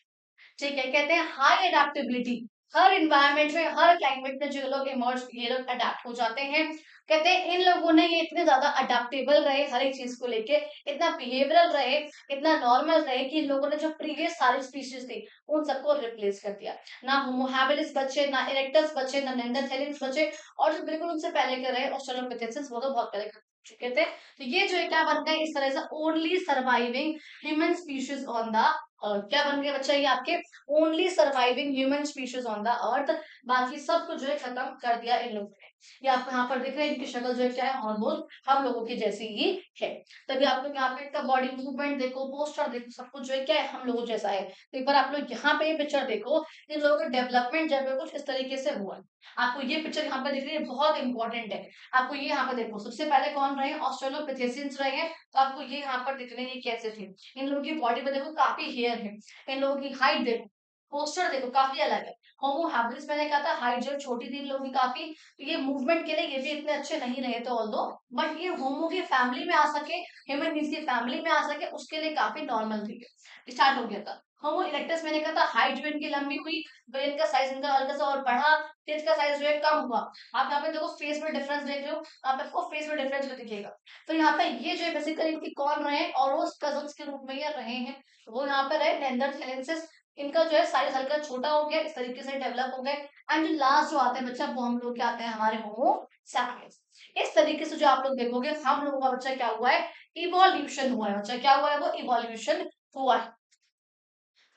ठीक है, कहते हैं हाई एडेप्टेबिलिटी, हर इन्वायरमेंट में, हर क्लाइमेट में जो लोग इमर्ज, ये लोग अडेप्ट हो जाते हैं। कहते हैं इन लोगों ने ये इतने ज्यादा अडेप्टेबल रहे हर एक चीज को लेके, इतना बिहेवियरल रहे, इतना नॉर्मल रहे कि इन लोगों ने जो प्रीवियस सारी स्पीशीज थी उन सबको रिप्लेस कर दिया। ना होमो हैबिलिस बचे, ना इरेक्टस बचे, ना नेंडरथैलियंस बचे, और जो बिल्कुल उनसे पहले के रहे ऑस्ट्रेलोपिथेसिस वो तो बहुत पहले कर चुके थे। तो ये जो है क्या बन गए इस तरह से, only surviving human species on the, क्या बन गए बच्चा ये आपके, only surviving human species on the earth. बाकी सबको जो है खत्म कर दिया इन लोगों ने। ये आपको यहाँ पर दिख रहा है, इनकी शक्ल जो है क्या है, ऑलमोस्ट हम लोगों की जैसी ही है। तभी आप लोग यहाँ पे इनका बॉडी मूवमेंट देखो, पोस्टर देखो, सब कुछ जो है क्या है, हम लोगों जैसा है। तो एक बार आप लोग यहाँ पे ये पिक्चर देखो, इन लोगों का डेवलपमेंट जब है कुछ इस तरीके से हुआ है। आपको ये पिक्चर यहाँ पे दिख रही है, बहुत इंपॉर्टेंट है। आपको ये यहाँ पर देखो, सबसे पहले कौन रहे, ऑस्ट्रेलोपिथेसियंस रहे हैं। तो आपको ये यहाँ पर दिख रहे हैं ये कैसे थे। इन लोगों की बॉडी में देखो काफी हेयर है, इन लोगों की हाइट देखो, पोस्टर देखो काफी अलग है। होमो हैबिलिस मैंने कहा था हाइट जो छोटी थी इन लोगों की काफी, तो ये मूवमेंट के लिए ये भी इतने अच्छे नहीं रहे थे ऑल्दो, बट ये होमो की फैमिली में आ सके, ह्यूमन बींग्स की फैमिली में आ सके, उसके लिए काफी नॉर्मल थी, स्टार्ट हो गया था। होमो इरेक्टस मैंने कहा था हाइट जो इनकी लंबी हुई, ब्रेन का साइज इनका हल्का सा और बढ़ा, फेस का साइज जो है कम हुआ। आप यहाँ पे देखो फेस में डिफरेंस देख रहे हो, आपको फेस में डिफरेंस भी दिखेगा। तो यहाँ पे ये जो है बेसिकली इनकी कौन रहे हैं, और वो कजन्स के रूप में ये रहे हैं। वो यहाँ पे रहे नेंडरथैलेंसिस, इनका जो है साइज हल्का छोटा हो गया, इस तरीके से डेवलप हो गए। एंड जो लास्ट जो आते हैं बच्चा, वो हम लोग क्या आते हैं, हमारे होमो सैपियंस। इस तरीके से जो आप लोग देखोगे हम लोगों का बच्चा क्या हुआ है, इवोल्यूशन हुआ है बच्चा, क्या हुआ है, वो इवोल्यूशन हुआ है।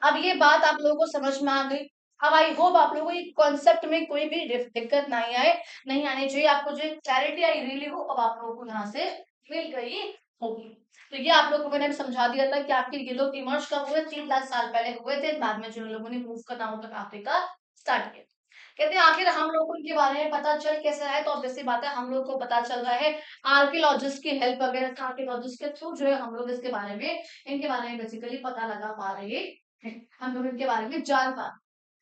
अब ये बात आप लोगों को समझ में आ गई। अब आई होप आप लोगों को ये कॉन्सेप्ट में कोई भी दिक्कत नहीं आए, नहीं आनी चाहिए, आपको जो क्लैरिटी आई रियली हो अब आप लोगों को यहाँ से मिल गई होगी। तो ये आप लोगों को मैंने समझा दिया था कि आखिर ये लोग इमर्ज कब हुए, 3 लाख साल पहले हुए थे, बाद में जिन लोगों ने मूव करना होगा अफ्रीका स्टार्ट किया। कहते हैं आखिर हम लोगों को इनके बारे में पता चल कैसे रहा है, तो ऑब्वियसली बात है हम लोग को पता चल रहा है आर्कियोलॉजिस्ट की हेल्प वगैरह, आर्कियोलॉजिस्ट के थ्रू जो है हम लोग इसके बारे में, इनके बारे में बेसिकली पता लगा पा रहे हैं, हम लोग इनके बारे में जान पा।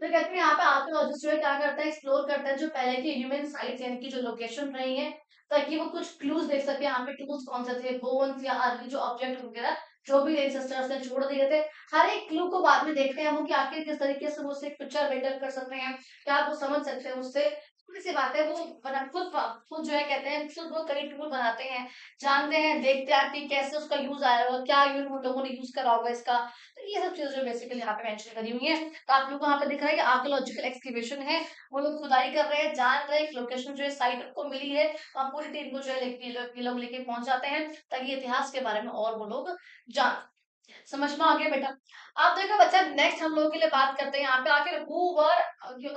तो कहते हैं यहाँ पे आर्कियोलॉजिस्ट जो है क्या करता है, एक्सप्लोर करता है जो पहले की ह्यूमन साइट्स यानी कि जो लोकेशन रही है, ताकि वो कुछ क्लूज देख सके यहाँ पे टूल्स कौन से थे, बोन्स या अर्ली जो ऑब्जेक्ट वगैरह जो भी एंसेस्टर्स ने छोड़ दिए थे, हर एक क्लू को बाद में देखते हैं वो कि आखिर किस तरीके से वो उससे पिक्चर बेटर कर सकते हैं, क्या आप वो समझ सकते हैं उससे। थोड़ी सी बात है, वो बना खुद खुद जो है कहते हैं खुद वो कई टूल बनाते हैं, जानते हैं, देखते हैं कि कैसे उसका यूज आया होगा, क्या यूज उन लोगों ने यूज करा होगा इसका। तो ये सब चीजें जो बेसिकली यहाँ पे मेंशन करी हुई है। तो आप लोगों को यहाँ पे दिख रहा है कि आर्कियोलॉजिकल एक्सकैवेशन है, वो लोग खुदाई कर रहे हैं, जान रहे हैं लोकेशन जो है साइट को मिली है, तो आप पूरी टीम को जो है ये लोग लेके पहुंच जाते हैं, ताकि इतिहास के बारे में और वो लोग जान। समझ में आ गया बेटा। आप देखो बच्चा, नेक्स्ट हम लोगों के लिए बात करते हैं यहाँ पे आखिर who were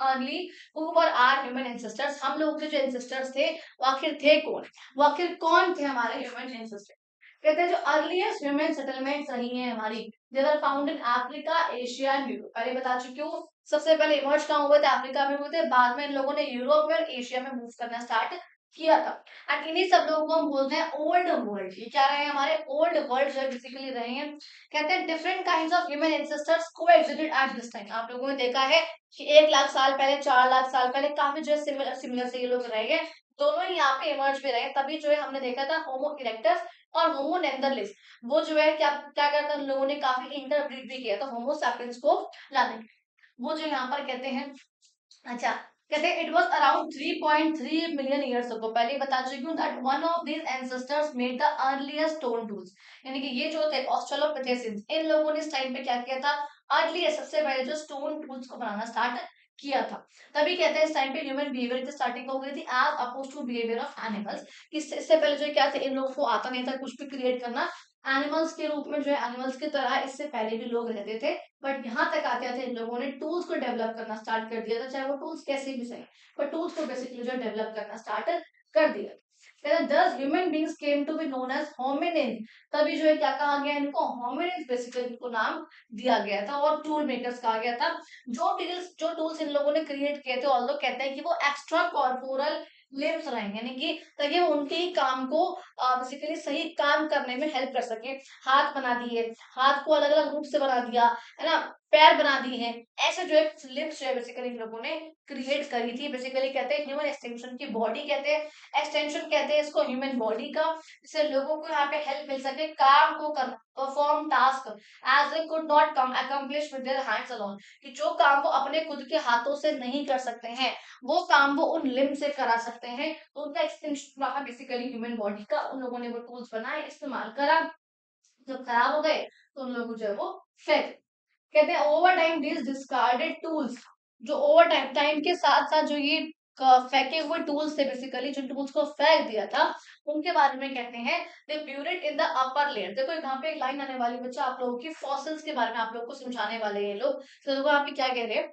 early, who were our human ancestors, हम लोगों के जो एंसेस्टर्स थे वो आखिर थे कौन, वो आखिर कौन थे हमारे ह्यूमन एंसेस्टर। कहते हैं जो अर्लीस्ट ह्यूमन सेटलमेंट्स रही हैं हमारी, they were found in Africa, Asia and Europe, पहले बता चुकी हूँ। सबसे पहले इमर्ज कहाँ हुए थे, अफ्रीका में हुए थे, बाद में इन लोगों ने यूरोप में और एशिया में मूव करना स्टार्ट किया था। एंड इन्हीं सब लोगों को हम बोलते हैं ओल्ड वर्ल्ड। ये क्या रहे हैं, हमारे ओल्ड वर्ल्ड जो बेसिकली रहे हैं। कहते हैं different kinds of human ancestors coexisted at this time. आप लोगों ने देखा है कि 1 लाख साल पहले, 4 लाख साल पहले काफी जो है सिमिलर सिमिलर से ये लोग रहे हैं, दोनों ही यहाँ पे इमर्ज भी रहे। तभी जो है हमने देखा था होमो इरेक्टस और होमो नेंदरलिस, वो जो है क्या क्या करता है, उन लोगों ने काफी इंटरब्रीड भी किया था होमो सैपियंस को लाने के। वो जो यहाँ पर कहते हैं, अच्छा, कहते हैं it was around 3.3 million years अगो, पहले ही बता चुकी हूँ that one of these ancestors made the earliest stone tools, यानी कि ये जो थे ऑस्ट्रेलोपिथेसिस, इन लोगों ने इस टाइम पे क्या किया था, अर्लीस्ट सबसे पहले जो स्टोन टूल्स को बनाना स्टार्ट किया था। तभी कहते हैं इस टाइम पे ह्यूमन बिहेवियर की स्टार्टिंग हो गई थी as oppose to behaviour of animals. इससे पहले जो क्या थे, इन लोगों को आता नहीं था कुछ भी क्रिएट करना, एनिमल्स के रूप में जो है एनिमल्स की तरह इससे पहले भी लोग रहते थे। बट यहाँ तक आते आते इन लोगों ने टूल्स को डेवलप करना स्टार्ट कर दिया था, चाहे वो टूल्स कैसे भी सही, पर टूल्स को बेसिकली जो डेवलप करना स्टार्ट कर दिया। Thus human beings came to be known as hominin, तभी जो है क्या कहा गया इनको, होमिनिन बेसिकली इनको नाम दिया गया था और टूल मेकर्स कहा गया था। जो टूल्स इन लोगों ने क्रिएट किए थे, ऑल्दो कहते हैं कि वो एक्स्ट्रा कॉर्पोरल लिम्स रहे, यानी कि ताकि वो उनके काम को बेसिकली सही काम करने में हेल्प कर सके। हाथ बना दिए, हाथ को अलग अलग रूप से बना दिया, है ना, पैर बना दिए हैं। ऐसे जो है लिम्स जो है बेसिकली इन लोगों ने क्रिएट करी थी। बेसिकली कहते हैं ह्यूमन एक्सटेंशन की बॉडी कहते हैं, एक्सटेंशन कहते हैं इसको ह्यूमन बॉडी का, जिससे लोगों को यहाँ पे हेल्प मिल सके काम को करना, perform task as they could not come accomplish with their hands alone, कि जो काम वो अपने खुद के हाथों से नहीं कर सकते हैं वो काम वो उन लिम्ब से करा सकते हैं। तो उनका एक्सटेंशन रहा बेसिकली ह्यूमन बॉडी का। उन लोगों ने वो टूल्स बनाए, इस्तेमाल करा, जब खराब हो गए तो उन लोगों को जो है वो फेंक। कहते हैं over time this discarded tools, जो ओवर टाइम टाइम के साथ साथ जो ये फेंके हुए टूल्स थे, बेसिकली जिन टूल्स को फेंक दिया था उनके बारे में कहते हैं they buried in the upper layer. देखो यहाँ पे एक लाइन आने वाली बच्चा, आप लोगों की फॉसिल्स के बारे में आप लोगों को समझाने वाले हैं ये लोग। तो देखो आप क्या कह रहे हैं,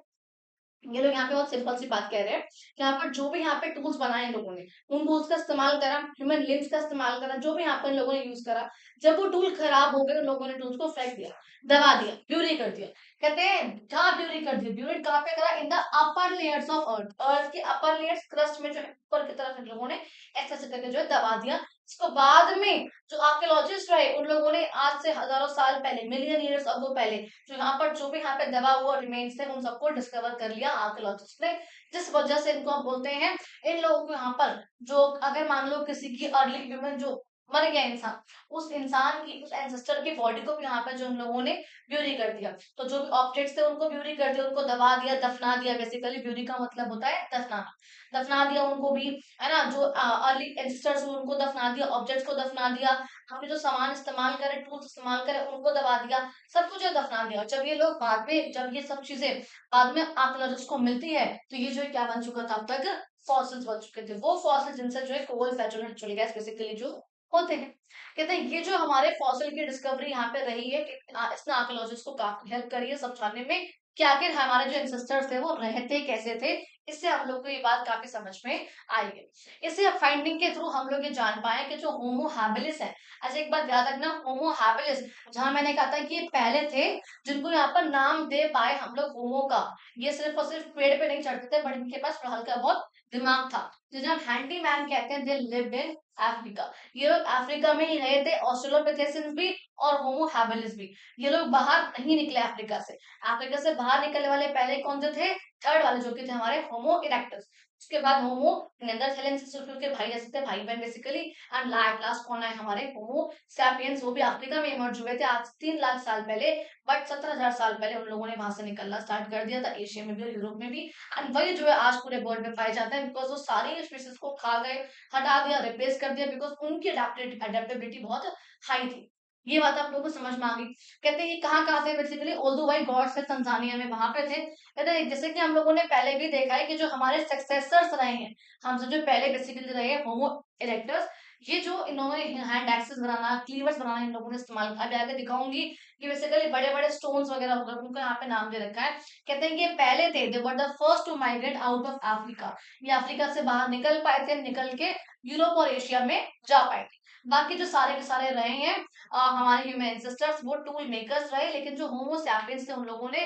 ये लोग यहाँ पे बहुत सिंपल सी बात कह रहे हैं कि यहाँ पर जो भी यहाँ पे टूल्स बनाए इन लोगों ने, उन टूल्स का इस्तेमाल करा, ह्यूमन लिम्स का इस्तेमाल करा, जो भी यहाँ पर इन लोगों ने यूज करा, जब वो टूल खराब हो गए उन लोगों ने टूल्स को फेंक दिया, दबा दिया, ब्यूरी कर दिया। कहते हैं कहाँ ब्यूरी कर दिया, ब्यूरी कहाँ पे करा, in the upper layers of earth, earth के अपर लेयर्स क्रस्ट में जो है ऊपर की तरफ इन लोगों ने ऐसे ऐसे करके जो है दबा दिया। इसको बाद में जो आर्कियोलॉजिस्ट रहे उन लोगों ने आज से हजारों साल पहले, मिलियन ईयर्स अगो पहले, जो यहाँ पर जो भी यहाँ पे दबा हुआ रिमेन्स थे उन सबको डिस्कवर कर लिया आर्कियोलॉजिस्ट ने, जिस वजह से इनको हम बोलते हैं इन लोगों को यहाँ पर जो अगर मान लो किसी की अर्ली ह्यूमन जो मर गया इंसान, उस इंसान की उस एंसेस्टर की बॉडी को भी यहाँ पर जो उन लोगों ने ब्यूरी कर दिया। तो जो भी ऑब्जेक्ट्स थे उनको ब्यूरी कर दिया, उनको दबा दिया, दफना दिया। बेसिकली ब्यूरी का मतलब होता है दफनाना, दफना दिया उनको भी, है ना। जो अर्ली एंसेस्टर्स हुए उनको दफना दिया, ऑब्जेक्ट्स को दफना दिया, हमने जो सामान इस्तेमाल करे, टूल्स इस्तेमाल करे उनको दबा दिया, सब कुछ जो दफना दिया। जब ये लोग बाद में, जब ये सब चीजें बाद में आर्कियोलॉजिस्ट को मिलती है तो ये जो है क्या बन चुका था, अब तक फॉसिल्स बन चुके थे। वो फॉसिल जिनसे जो है coal petrol natural gas basically जो होते हैं। कहते हैं ये जो हमारे फॉसिल की डिस्कवरी यहाँ पे रही है कि इसने आर्कियोलॉजिस्ट को काफी हेल्प करी है समझाने में कि आखिर हमारे जो एंसेस्टर्स थे वो रहते कैसे थे। इससे हम लोग को ये बात काफी समझ में आई है। इसे फाइंडिंग के थ्रू हम लोग ये जान पाए कि जो होमो हैबिलिस है, अच्छा एक बात याद रखना, होमो हैबिलिस जहां मैंने कहा था कि ये पहले थे जिनको यहाँ पर नाम दे पाए हम लोग होमो का, ये सिर्फ और सिर्फ पेड़ पे नहीं चढ़ते थे बट इनके पास हल्का बहुत दिमाग था, जिन्हें हम हैंडी मैन कहते हैं। दे लिव्ड इन अफ्रीका, ये लोग अफ्रीका में ही रहे थे, ऑस्ट्रेलोपिथेसिस भी और होमो हैबिलिस भी। ये लोग बाहर नहीं निकले अफ्रीका से। अफ्रीका से बाहर निकलने वाले पहले कौन से थे, थर्ड वाले, जो कि थे हमारे होमो इरेक्टस। उसके बाद होमो नेanderthalensis, के भाई जैसे थे, भाई बहन बेसिकली। एंड लास्ट कौन है, हमारे होमो सैपियंस, वो भी अफ्रीका में इमर्ज हुए थे आज 3 लाख साल पहले। बट 17,000 साल पहले उन लोगों ने वहां से निकलना स्टार्ट कर दिया था, एशिया में भी और यूरोप में भी। एंड वही जो है आज पूरे वर्ल्ड में पाए जाते हैं, बिकॉज वो सारी स्पीसीज को खा गए, हटा दिया, रिप्लेस कर दिया, बिकॉज उनकी अडेप्टेबिलिटी बहुत हाई थी। ये बात आप लोगों को समझ में आ गई। कहते हैं ये कहाँ थे बेसिकली, ओल्दो भाई गॉड्स थे तंजानिया में, वहां पे थे। कहते हैं जैसे कि हम लोगों ने पहले भी देखा है कि जो हमारे सक्सेसर्स रहे हैं, हमसे जो पहले बेसिकली रहे होमो इरेक्टस, ये जो इन्होंने हैंड एक्सेस बनाना, क्लीवर्स बनाना इन लोगों ने इस्तेमाल किया। अभी आगे दिखाऊंगी कि बेसिकली बड़े बड़े स्टोन्स वगैरह होगा उनको यहाँ पे नाम दे रखा है। कहते हैं कि ये पहले थे, they were the first to migrate out of Africa, ये अफ्रीका से बाहर निकल पाए थे, निकल के यूरोप और एशिया में जा पाए थे। बाकी जो सारे के सारे रहे हैं हमारे ह्यूमन एंसेस्टर्स, वो टूल मेकर्स रहे, लेकिन जो होमो सैपियंस थे उन लोगों ने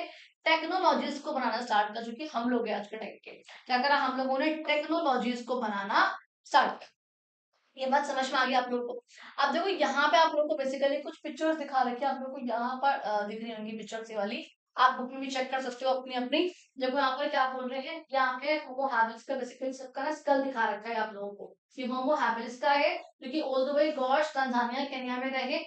टेक्नोलॉजीज को बनाना स्टार्ट किया, जो कि हम लोग आज के टाइम के क्या करा, हम लोगों ने टेक्नोलॉजीज को बनाना स्टार्ट किया। ये बात समझ में आ गई आप लोग को। अब देखो यहाँ पे आप लोग को बेसिकली कुछ पिक्चर्स दिखा रखी है, आप लोग को यहाँ पर दिख रही होंगी पिक्चर्स ये वाली, आप बुक में भी चेक कर सकते हो अपनी अपनी। देखो यहाँ पर क्या बोल रहे हैं, यहाँ पे होमो हैबिलिस का बेसिकली सबका ना स्कल दिखा रखा है आप लोगों को, ये होमो हैबिलिस का है, क्योंकि all the way gods Tanzania Kenya में रहे,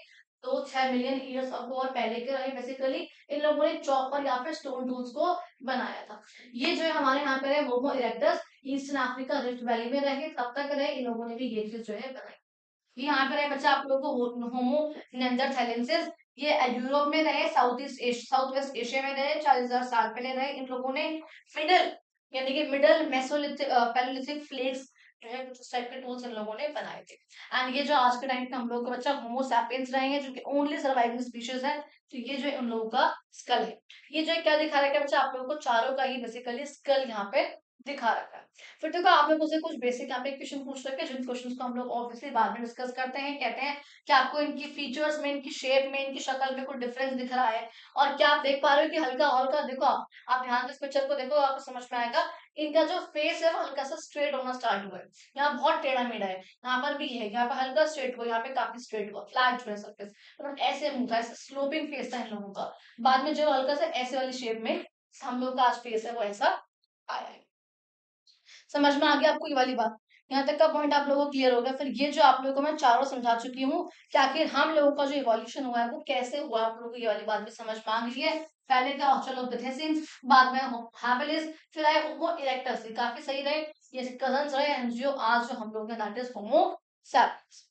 तो 6 मिलियन ईयर्स अगो और पहले के रहे। बेसिकली इन लोगों ने चॉपर या फिर स्टोन टूल्स को बनाया था। ये जो है हमारे यहाँ पे है Homo erectus, eastern Africa rift valley में रहे, तब तक रहे, इन लोगों ने भी ये चीज जो है बनाई। यहाँ पे रहे बच्चा आप लोगों को होमो नेanderthalensis, ये यूरोप में रहे, साउथ वेस्ट एशिया में रहे, 40,000 साल पहले रहे। इन लोगों ने मिडल, यानी कि मिडल मेसोलिथिक पैलेलिथिक फ्लेक्स जो है कुछ उस टाइप के टूल्स इन लोगों ने बनाए थे। एंड ये जो आज के टाइम पे हम लोग का बच्चा होमो सैपियंस रहे हैं, जो कि ओनली सर्वाइविंग स्पीशीज है, तो ये जो है उन लोगों का स्कल है। ये जो है क्या दिखा रहा है क्या बच्चा, आप लोगों को चारों का ही बेसिकली स्कल यहाँ पे दिखा रखा है। फिर देखो आप लोगों से कुछ बेसिक यहाँ पे क्वेश्चन पूछ रखे हैं, जिन क्वेश्चंस को हम लोग ऑब्वियसली बाद में डिस्कस करते हैं। कहते हैं कि आपको इनकी फीचर्स में, इनकी शेप में, इनकी शक्ल में कोई डिफरेंस दिख रहा है और क्या आप देख पा रहे हो कि हल्का हल्का देखो, आप ध्यान से इस पिक्चर को देखो, आपको समझ में आएगा इनका जो फेस है वो हल्का सा स्ट्रेट होना स्टार्ट हुआ है। यहाँ बहुत टेढ़ा मेढ़ा है, यहाँ पर भी है, यहाँ पर हल्का स्ट्रेट हुआ, यहाँ पे काफी स्ट्रेट हुआ, फ्लैट जो है सरफेस, मतलब ऐसे मुंह था, ऐसे स्लोपिंग फेस था इन लोगों का। बाद में जो हल्का सा ऐसे वाली शेप में हम लोग का आज फेस है वो ऐसा आया है। समझ में आ गया आपको ये वाली बात? यहाँ तक का पॉइंट आप लोगों को क्लियर हो गया। फिर ये जो आप लोगों को मैं चारों समझा चुकी हूँ कि आखिर हम लोगों का जो इवोल्यूशन हुआ है वो कैसे हुआ, आप लोगों को ये वाली बात भी समझ में आ गई है। पहले था ऑस्ट्रेलोपिथेसिस, बाद में हैबिलिस, फिर आए होमो इरेक्टस, काफी सही रहे, ये कजन्स रहे, एंड जो आज जो हम लोग हैं दैट इज होमो सैपियंस।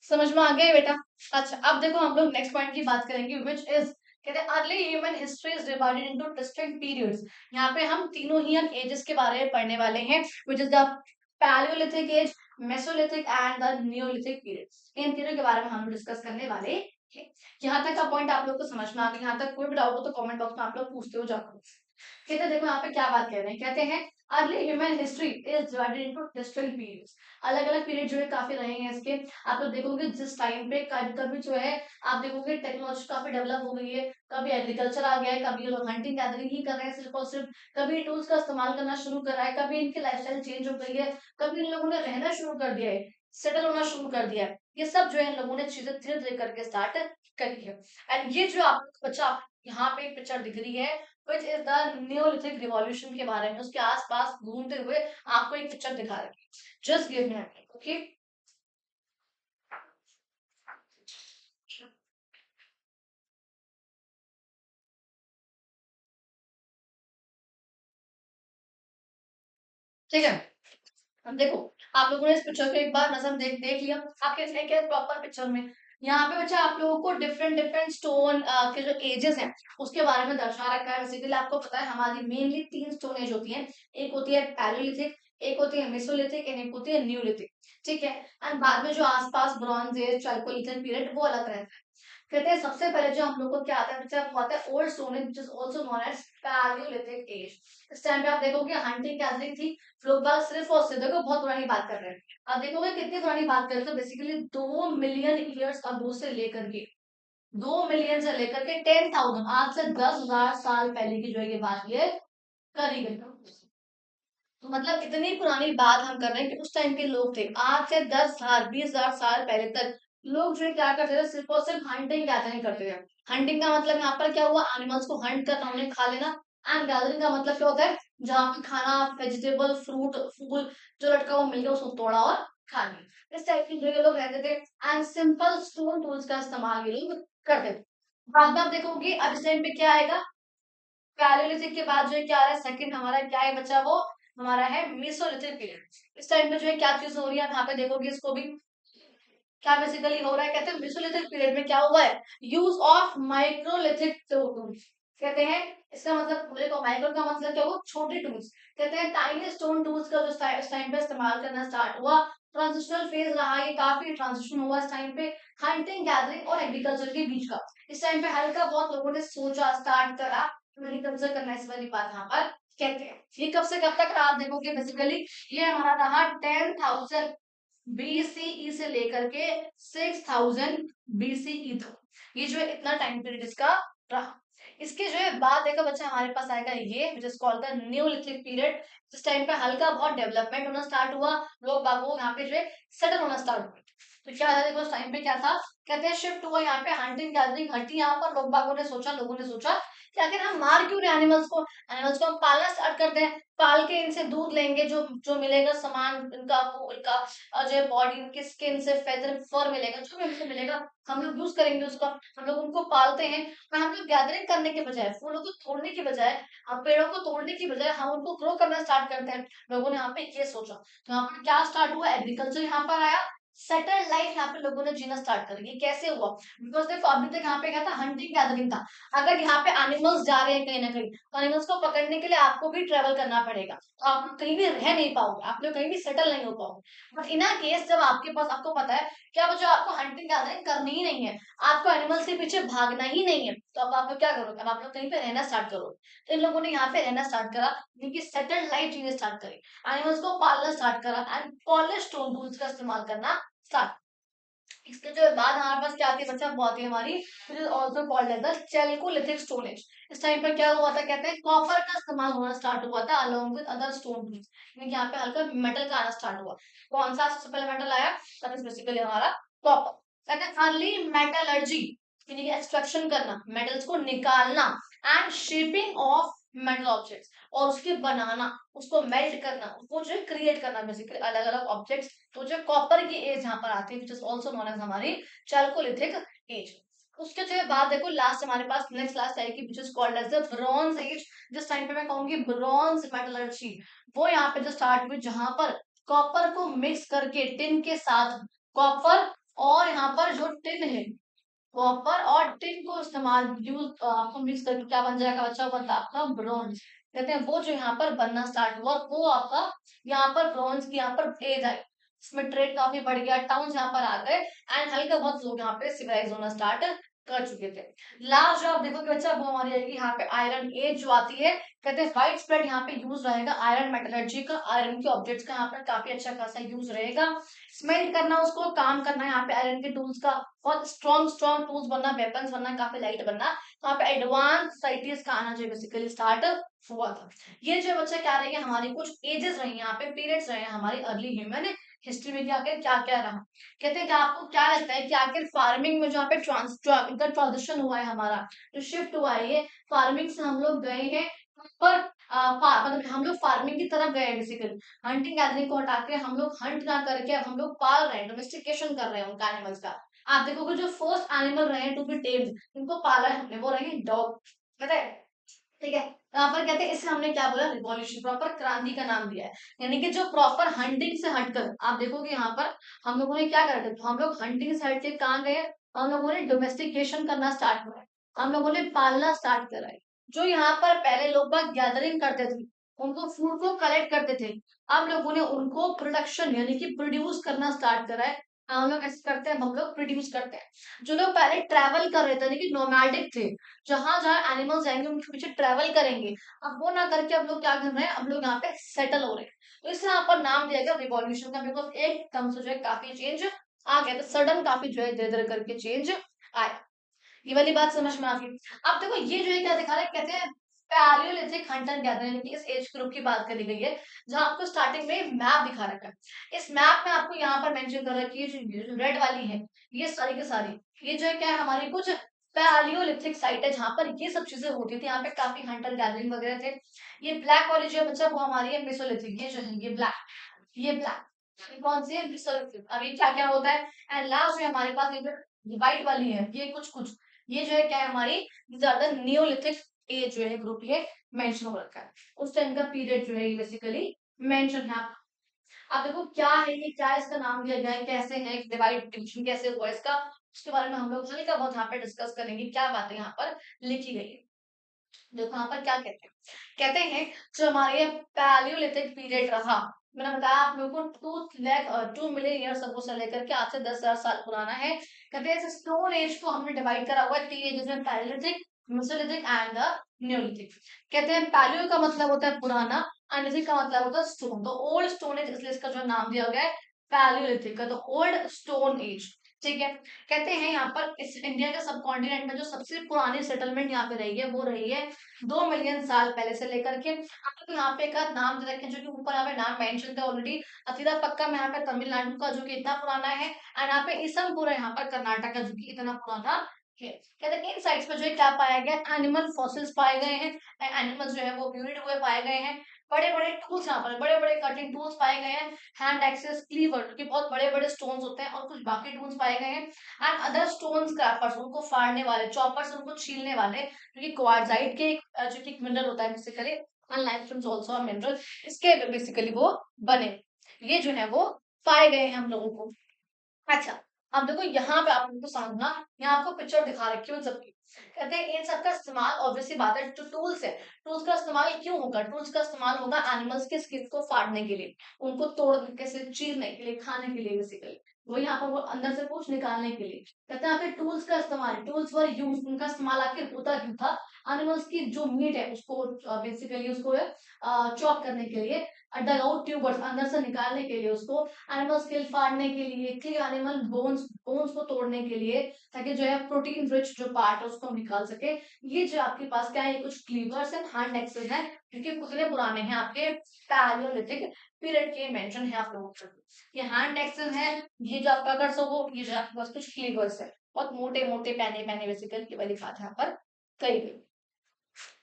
समझ में आ गया ये बेटा? अच्छा अब देखो हम लोग नेक्स्ट पॉइंट की बात करेंगे विच इज, कहते हैं early human history is divided into distinct periods. यहाँ पे हम तीनों ही हम एजेस के बारे में पढ़ने वाले हैं, which is the Palaeolithic age, Mesolithic and the Neolithic period. इन तीनों के बारे में हम डिस्कस करने वाले हैं। यहाँ तक का पॉइंट आप लोग को समझ में आ गया? यहाँ तक कोई भी डाउट हो तो कमेंट बॉक्स में आप लोग पूछते हो जाकर। कहते हैं देखो यहाँ पे क्या बात कर रहे हैं, कहते हैं early human history is divided into distinct periods. अलग अलग पीरियड जो है काफी रहे हैं इसके। आप लोग देखोगे जिस टाइम पे कभी कभी जो है आप देखोगे टेक्नोलॉजी काफी डेवलप हो गई है, कभी एग्रीकल्चर आ गया है, कभी ये लोग हंटिंग गैदरिंग ही कर रहे हैं सिर्फ और सिर्फ, कभी टूल्स का इस्तेमाल करना शुरू कर रहा है, कभी इनकी लाइफस्टाइल चेंज हो गई है, कभी इन लोगों ने रहना शुरू कर दिया है, सेटल होना शुरू कर दिया है। ये सब जो है इन लोगों ने चीजें धीरे धीरे करके स्टार्ट करी है। एंड ये जो आपको बच्चा यहाँ पे एक पिक्चर दिख रही है which is the Neolithic revolution के बारे में, उसके आसपास घूमते हुए आपको एक पिक्चर दिखा रही है। Just give me okay. ठीक है, अब देखो आप लोगों ने इस पिक्चर को एक बार नजर देख देख लिया, आखिर इसमें क्या प्रॉपर पिक्चर में यहाँ पे बच्चा आप लोगों को डिफरेंट डिफरेंट स्टोन के जो एजेस हैं उसके बारे में दर्शा रखा है। बेसिकली आपको पता है हमारी मेनली तीन स्टोन एज होती है, एक होती है पैलियोलिथिक, एक होती है मेसोलिथिक एंड एक होती है न्यूलिथिक। ठीक है, एंड बाद में जो आसपास ब्रॉन्ज एज, चाइकोलिथिक पीरियड वो अलग रहता है। कहते हैं सबसे पहले जो हम लोग को क्या आता है बच्चा, वो आता है old stone age, which is also known as palaeolithic age. इस टाइम पे आप देखोगे हंटिंग गैदरिंग थी, लोग बात सिर्फ और सिर्फ देखो बहुत पुरानी बात कर रहे हैं। अब देखोगे कितनी पुरानी बात कर रहे थे, बेसिकली 2 मिलियन ईयर्स अगो से लेकर के, 2 मिलियन से लेकर के 10,000, आज से 10,000 साल पहले की जो है ये बात ये करी गई। तो मतलब इतनी पुरानी बात हम कर रहे हैं कि उस टाइम के लोग थे, आज से 10,000 20,000 साल पहले तक लोग जो है क्या करते थे, सिर्फ और सिर्फ हंटिंग गैदरिंग करते थे। हंटिंग का मतलब यहाँ पर क्या हुआ, एनिमल्स को हंट करना, उन्हें खा लेना। एंड गैदरिंग का मतलब क्या होता है, जहाँ पे खाना, वेजिटेबल, फ्रूट, फूल जो लटका हुआ मिल गया उसको तोड़ा और खा लिया। इस टाइप के जो ये लोग रहते थे, एंड सिंपल स्टोन टूल्स का इस्तेमाल ये लोग करते थे। बाद में आप देखोगे अब इस टाइम पे क्या आएगा, पैलियोलिथिक के बाद जो है क्या आ रहा है, सेकंड हमारा क्या है बच्चा, वो हमारा है मेसोलिथिक पीरियड। इस टाइम पे जो है क्या चीज हो रही है, आप यहाँ पे देखोगे इसको भी क्या बेसिकली हो रहा है, कहते हैं मेसोलिथिक पीरियड में क्या हुआ है, यूज ऑफ माइक्रोलिथिक टूल्स। कहते हैं इसका मतलब पूरे को, माइक्रो का मतलब क्या हुआ, छोटे टूल्स। कहते हैं टाइनी स्टोन टूल्स का जो इस टाइम पे इस्तेमाल करना स्टार्ट हुआ। ट्रांजिशनल फेज रहा, ये काफी ट्रांजिशन हुआ इस टाइम पे हंटिंग गैदरिंग और एग्रीकल्चर के बीच का। इस टाइम पे हल्का बहुत लोगों ने सोचा, स्टार्ट करा एग्रीकल्चर करना, इस वाली बात यहाँ पर कहते हैं। ये कब से कब तक रहा आप देखोगे, बेसिकली ये हमारा रहा 10,000 बीसीई से लेकर के 6,000 बीसीई तक, ये जो है इतना टाइम पीरियड इसका रहा। इसके जो है बाद देखो बच्चा हमारे पास आएगा ये विच is called the Neolithic period. जिस टाइम पे हल्का बहुत डेवलपमेंट होना स्टार्ट हुआ, लोग बागों यहाँ पे जो है सेटल होना स्टार्ट हुआ। तो क्या था देखो उस टाइम पे क्या था, कहते हैं शिफ्ट हुआ यहाँ पे, हंटिंग गैदरिंग हटी यहाँ पर, लोगों ने सोचा कि आखिर हम मार क्यों रहे एनिमल्स को, एनिमल्स को हम पालना स्टार्ट करते हैं, पाल के इनसे दूध लेंगे, जो जो मिलेगा सामान इनका, वो इनका जो है बॉडी, उनकी स्किन से फेदर फर मिलेगा, जो भी हमसे मिलेगा हम लोग यूज करेंगे उसका। हम लोग उनको पालते हैं और हम लोग गैदरिंग करने के बजाय, फूलों को तोड़ने की बजाय, हम पेड़ों को तोड़ने की बजाय हम उनको ग्रो करना स्टार्ट करते हैं। लोगों ने यहाँ पे ये सोचा, तो यहाँ पर क्या स्टार्ट हुआ, एग्रीकल्चर यहाँ पर आया। सेटल्ड लाइफ यहाँ पे लोगों ने जीना स्टार्ट कर दी। कैसे हुआ? बिकॉज देखो अभी तक यहाँ पे क्या था, हंटिंग गैदरिंग था। अगर यहाँ पे एनिमल्स जा रहे हैं कहीं ना कहीं, तो एनिमल्स को पकड़ने के लिए आपको भी ट्रेवल करना पड़ेगा, तो आप लोग कहीं भी रह नहीं पाओगे, आप लोग कहीं भी सेटल नहीं हो पाओगे। बट इन केस जब आपके पास, आपको पता है क्या बच्चों, आपको हंटिंग गैदरिंग करनी ही नहीं है, आपको एनिमल्स के पीछे भागना ही नहीं है, तो अब आप लोग क्या करोगे? अब आप लोग कहीं पे रहना स्टार्ट करोगे। तो इन लोगों ने यहाँ पे रहना स्टार्ट करा, जिनकी सेटल्ड लाइफ जीने स्टार्ट करी, एनिमल्स को पालना स्टार्ट करा एंड पॉलिश स्टोन टूल्स का इस्तेमाल करना स्टार्ट। इसके जो बाद हमारे पास क्या आती है बच्चा, बहुत ही हमारी which is also called as the chalcolithic stone age। इस टाइम पर क्या हुआ था, कहते हैं कॉपर का इस्तेमाल होना स्टार्ट हुआ था along with other stone tools, यानी कि यहाँ पे हल्का मेटल का आना स्टार्ट हुआ। कौन सा सबसे पहले मेटल आया? दैट इज बेसिकली हमारा कॉपर। सेकंड अर्ली मेटलर्जी, यानी कि एक्सट्रैक्शन करना, मेटल्स को निकालना and shaping of metal objects, और उसके बनाना, उसको मेल्ट करना, उसको जो क्रिएट करना, बेसिकली अलग अलग ऑब्जेक्ट्स। तो जो कॉपर की एज यहाँ पर आती है which is also known as हमारी चैल्कोलिथिक एज। उसके जो बाद देखो लास्ट हमारे पास नेक्स्ट लास्ट आएगी which is called as the bronze age. जिस टाइम पे मैं कहूंगी ब्रॉन्ज मेटलर्जी, वो यहाँ पे जो स्टार्ट हुई, जहां पर कॉपर को मिक्स करके टिन के साथ, कॉपर और यहाँ पर जो टिन है, कॉपर और टिन को इस्तेमाल यूज आपको मिक्स करके क्या बन जाएगा बच्चा? बनता है आपका ब्रॉन्ज। कहते हैं वो जो यहाँ पर बनना स्टार्ट हुआ, वो आपका यहाँ पर ब्रॉन्ज की यहाँ पर एज आई। इसमें ट्रेड काफी बढ़ गया, टाउन यहाँ पर आ गए एंड हल्का बहुत लोग यहाँ पे सिविलाइज होना स्टार्ट कर चुके थे। लास्ट जो आप देखोगे बच्चा, वो हमारी आएगी यहाँ पे आयरन एज जो आती है। कहते हैं वाइड स्प्रेड यहाँ पे यूज रहेगा आयरन मेटलर्जी का, आयरन के ऑब्जेक्ट्स का यहाँ पर काफी अच्छा खासा यूज रहेगा। स्मेल्ट करना, उसको काम करना, यहाँ पे आयरन के टूल्स का बहुत स्ट्रॉन्ग स्ट्रॉन्ग टूल्स बनना, वेपन्स बनना, काफी लाइट बनना, वहाँ पे एडवांस सोसाइटीज का आना जो बेसिकली स्टार्ट हुआ था। ये जो बच्चा क्या रही है, हमारी कुछ एजेस रही हैं, यहाँ पे पीरियड्स रहे हैं हमारी अर्ली ह्यूमन हिस्ट्री में, क्या क्या रहा। कहते हैं कि आपको क्या लगता है कि आखिर फार्मिंग में जो यहाँ पे इनका ट्रांजिशन हुआ है, हमारा जो शिफ्ट हुआ है, ये फार्मिंग से हम लोग गए हैं पर मतलब हम लोग फार्मिंग की तरफ गए हैं बेसिकली। हंटिंग गैदरिंग को हटा के हम लोग हंट ना करके अब हम लोग पाल रहे हैं, डोमेस्टिकेशन कर रहे हैं उनका एनिमल्स का। आप देखोगे जो फर्स्ट एनिमल रहे हैं टू बी टेम्ड, इनको पाला है हमने, वो रहे डॉग, पता है? ठीक है, यहाँ पर कहते हैं इसे हमने क्या बोला, रिवॉल्यूशन, प्रॉपर क्रांति का नाम दिया है। यानी कि जो प्रॉपर हंटिंग से हटकर आप देखोगे यहाँ पर हम लोगों ने क्या करा था, तो हम लोग हंटिंग से हट के कहाँ गए? हम लोगों ने डोमेस्टिकेशन करना स्टार्ट करा है, हम लोगों ने पालना स्टार्ट करा है। जो यहाँ पर पहले लोग बाग गैदरिंग करते थे, उनको फूड को कलेक्ट करते थे, अब लोगों ने उनको प्रोडक्शन यानी कि प्रोड्यूस करना स्टार्ट करा है। हम लोग ऐसे करते हैं, हम लोग प्रोड्यूस करते हैं। जो लोग पहले ट्रैवल कर रहे थे, यानी कि नोमैडिक थे, जहां जहां एनिमल्स जाएंगे उनके पीछे ट्रैवल करेंगे, अब वो ना करके अब लोग क्या कर रहे हैं, अब लोग यहाँ पे सेटल हो रहे हैं। तो इससे यहाँ पर नाम दिया गया रिवॉल्यूशन का, बिकॉज एकदम से जो है काफी चेंज आ गया, तो सडन काफी जो है धीरे धीरे करके चेंज आया। ये वाली बात समझ में आ गई। अब देखो ये जो है क्या दिखा रहा है, कहते हैं पैलियोलिथिक हंटर गैदर, यानी कि इस एज ग्रुप की बात करी गई है, जहां आपको स्टार्टिंग में मैप दिखा रखा है। इस मैप में आपको यहाँ पर मेंशन कर रखी है जो रेड वाली है, ये सारी की सारी, ये जो है क्या है, हमारी कुछ पैलियोलिथिक साइट है जहां पर ये सब चीजें होती थी, यहाँ पे काफी हंटर गैदरिंग वगैरह थे। ये ब्लैक वाली जो है बच्चा, वो हमारी है मेसोलिथिक, ये जो है ये ब्लैक, ये ब्लैक, ये कौन सी है, मेसोलिथिक। अब ये क्या क्या होता है, एंड लास्ट में हमारे पास ये व्हाइट वाली है, ये कुछ कुछ, ये जो है क्या है हमारी ज्यादा नियोलिथिक एज जो है ग्रुप ये मेंशन हो रखा है। उस टाइम का पीरियड जो है ये बेसिकली मेंशन है। आप देखो क्या है ये, क्या इसका नाम दिया गया है, कैसे है डिवाइड डिवीजन कैसे हुआ इसका, उसके बारे में हम लोग हल्का बहुत यहाँ पे डिस्कस करेंगे, क्या बातें यहाँ पर लिखी गई है। देखो यहाँ पर क्या कहते हैं, कहते हैं जो हमारे पैलियोलिथिक पीरियड रहा, मैंने बताया आप लोगों को 2 मिलियन ईयर्स अगो से लेकर के आज से 10,000 साल पुराना है। कहते हैं इस स्टोन एज को हमने डिवाइड करा हुआ है 3 एजेस में, Palaeolithic, Mesolithic and the Neolithic. कहते हैं पैलियो का मतलब होता है पुराना, एंड लिथिक का मतलब होता है स्टोन, तो ओल्ड स्टोन एज, इसलिए इसका जो नाम दिया गया है पैलियोलिथिक का, तो ओल्ड स्टोन एज। ठीक है, कहते हैं यहाँ पर इस इंडिया के सब कॉन्टिनेंट में जो सबसे पुरानी सेटलमेंट यहाँ पे रही है, वो रही है 2 मिलियन साल पहले से लेकर के। आप तो यहाँ पे एक आध नाम दे रखे हैं, जो कि ऊपर यहाँ पे नाम मेंशन थे ऑलरेडी। अतीरा पक्का में यहाँ पे तमिलनाडु का जो कि इतना पुराना है, एंड यहाँ पे इसमपुरा यहाँ पर कर्नाटक का जो कि इतना पुराना है। कहते हैं इन साइट्स पे जो है क्या पाया गया, एनिमल फॉसिल्स पाए गए हैं, एनिमल्स जो है वो म्यूटेड हुए पाए गए हैं। बड़े बड़े टूल्स यहाँ पर, बड़े बड़े कटिंग टूल्स पाए गए हैं, हैंड एक्सेस क्लीवर जो कि बहुत बड़े बड़े स्टोन्स होते हैं, और कुछ बाकी टूल्स पाए गए हैं, एंड अदर स्टोन क्रैपर्स, उनको फाड़ने वाले, चॉपर्स उनको छीलने वाले, जो कि क्वार्टजाइट के जो कि मिनरल होता है basically, and limestone also a mineral, इसके बेसिकली वो बने, ये जो है वो पाए गए हैं हम लोगों को। अच्छा, अब देखो यहाँ पे आप लोगों को समझना, यहाँ आपको पिक्चर दिखा रखी है उन सबकी। कहते हैं इन सब का इस्तेमाल ऑब्वियस सी बात है, जो टूल्स है, टूल्स का इस्तेमाल क्यों होगा? टूल्स का इस्तेमाल होगा एनिमल्स के स्किन को फाड़ने के लिए, उनको तोड़ने से, चीरने के लिए, खाने के लिए बेसिकली। वो यहाँ पर वो अंदर से कुछ निकालने के लिए। कहते हैं आखिर टूल्स का इस्तेमाल, टूल्स वर यूज, उनका इस्तेमाल आखिर होता क्यों था? एनिमल्स की जो मीट है उसको बेसिकली उसको चॉप करने के लिए, डग आउट ट्यूबर्स, अंदर से निकालने के लिए उसको, एनिमल स्किल फाड़ने के लिए, क्लियर एनिमल बोन्स, बोन्स को तोड़ने के लिए, ताकि जो है प्रोटीन रिच जो पार्ट है उसको हम निकाल सके। ये जो आपके पास क्या है, कुछ क्लीवर्स एंड हैंड एक्सेस है, जो कि कितने पुराने हैं, आपके पैलियोलिथिक पीरियड के मेंशन है आप लोगों को। ये हैंड एक्सेस है, ये जो आप पकड़ सको, ये जो आपके पास कुछ क्लीवर्स है, बहुत मोटे मोटे पैने पैने बेसिकली वही लिखा था यहाँ पर कई भी।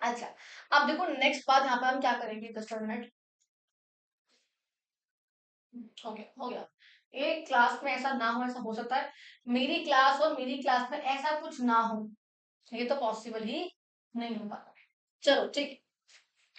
अच्छा, अब देखो नेक्स्ट बात यहाँ पर हम क्या करेंगे, 10 मिनट हो गया। एक क्लास में ऐसा ना हो, ऐसा हो सकता है मेरी क्लास और मेरी क्लास में ऐसा कुछ ना हो, ये तो पॉसिबल ही नहीं हो पाता। चलो ठीक है।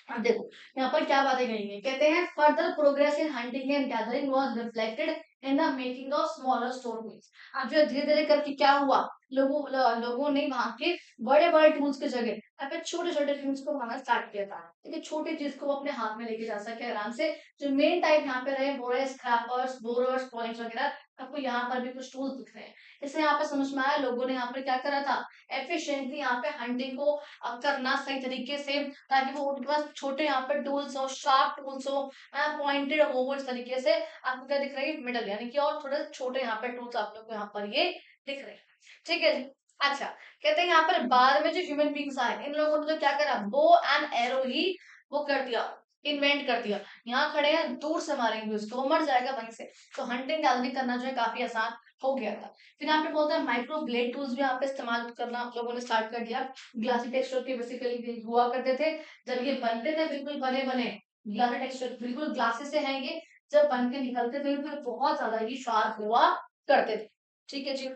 अब देखो यहाँ पर क्या बातें कही है, कहते हैं further progress in hunting and gathering was reflected in the making of smaller stone tools. अब जो धीरे धीरे करके क्या हुआ, लोगों ने वहां के बड़े बड़े टूल्स की जगह यहाँ पे छोटे छोटे टूल्स को बनाना स्टार्ट किया था, क्योंकि छोटी चीज को अपने हाथ में लेके जा सके आराम से। जो मेन टाइप यहाँ पे रहे वो रहे स्क्रैपर्स, बोरर्स, पॉइंट्स वगैरह। आपको यहाँ पर भी कुछ टूल्स दिख रहे हैं। इससे यहाँ पे समझ में आया लोगों ने यहाँ पर क्या करा था, एफिशिएंटली यहाँ पे हंटिंग को करना सही तरीके से, ताकि वो उनके पास छोटे यहाँ पे टूल्स हो, शार्प टूल्स हो, पॉइंटेड हो, वो इस तरीके से आपको क्या दिख रही है, मिडल यानी कि, और थोड़े छोटे यहाँ पे टूल्स आप लोग को यहाँ पर ये दिख रहे हैं। ठीक है जी। अच्छा, कहते हैं यहाँ पर बाद में जो ह्यूमन बींग्स आए, इन लोगों ने तो क्या करा, बो एंड एरो ही वो कर दिया, इन्वेंट कर दिया। यहाँ खड़े हैं, दूर से मारेंगे उसको, वो मर जाएगा वहीं से। तो हंटिंग गैदरिंग करना जो है काफी आसान हो गया था। फिर यहाँ पे बोलते हैं माइक्रो ब्लेड टूल्स भी यहाँ पे इस्तेमाल करना लोगों ने स्टार्ट कर दिया। ग्लासी टेक्सचर के बेसिकली हुआ करते थे, जब ये बनते थे बिल्कुल बने बने ग्लासी टेक्सचर, बिल्कुल ग्लासेस से है ये, जब बन के निकलते थे फिर बहुत ज्यादा ही शार्प हुआ करते थे। ठीक है जी।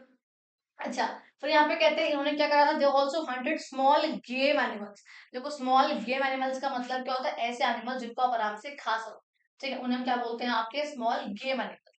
अच्छा, फिर यहाँ पे कहते हैं इन्होंने क्या करा था, they also hunted small game animals. देखो स्मॉल गेम एनिमल्स का मतलब क्या होता है, ऐसे एनिमल जिनको आप आराम से खा सको। ठीक है, उन्हें हम क्या बोलते हैं, आपके स्मॉल गेम एनिमल।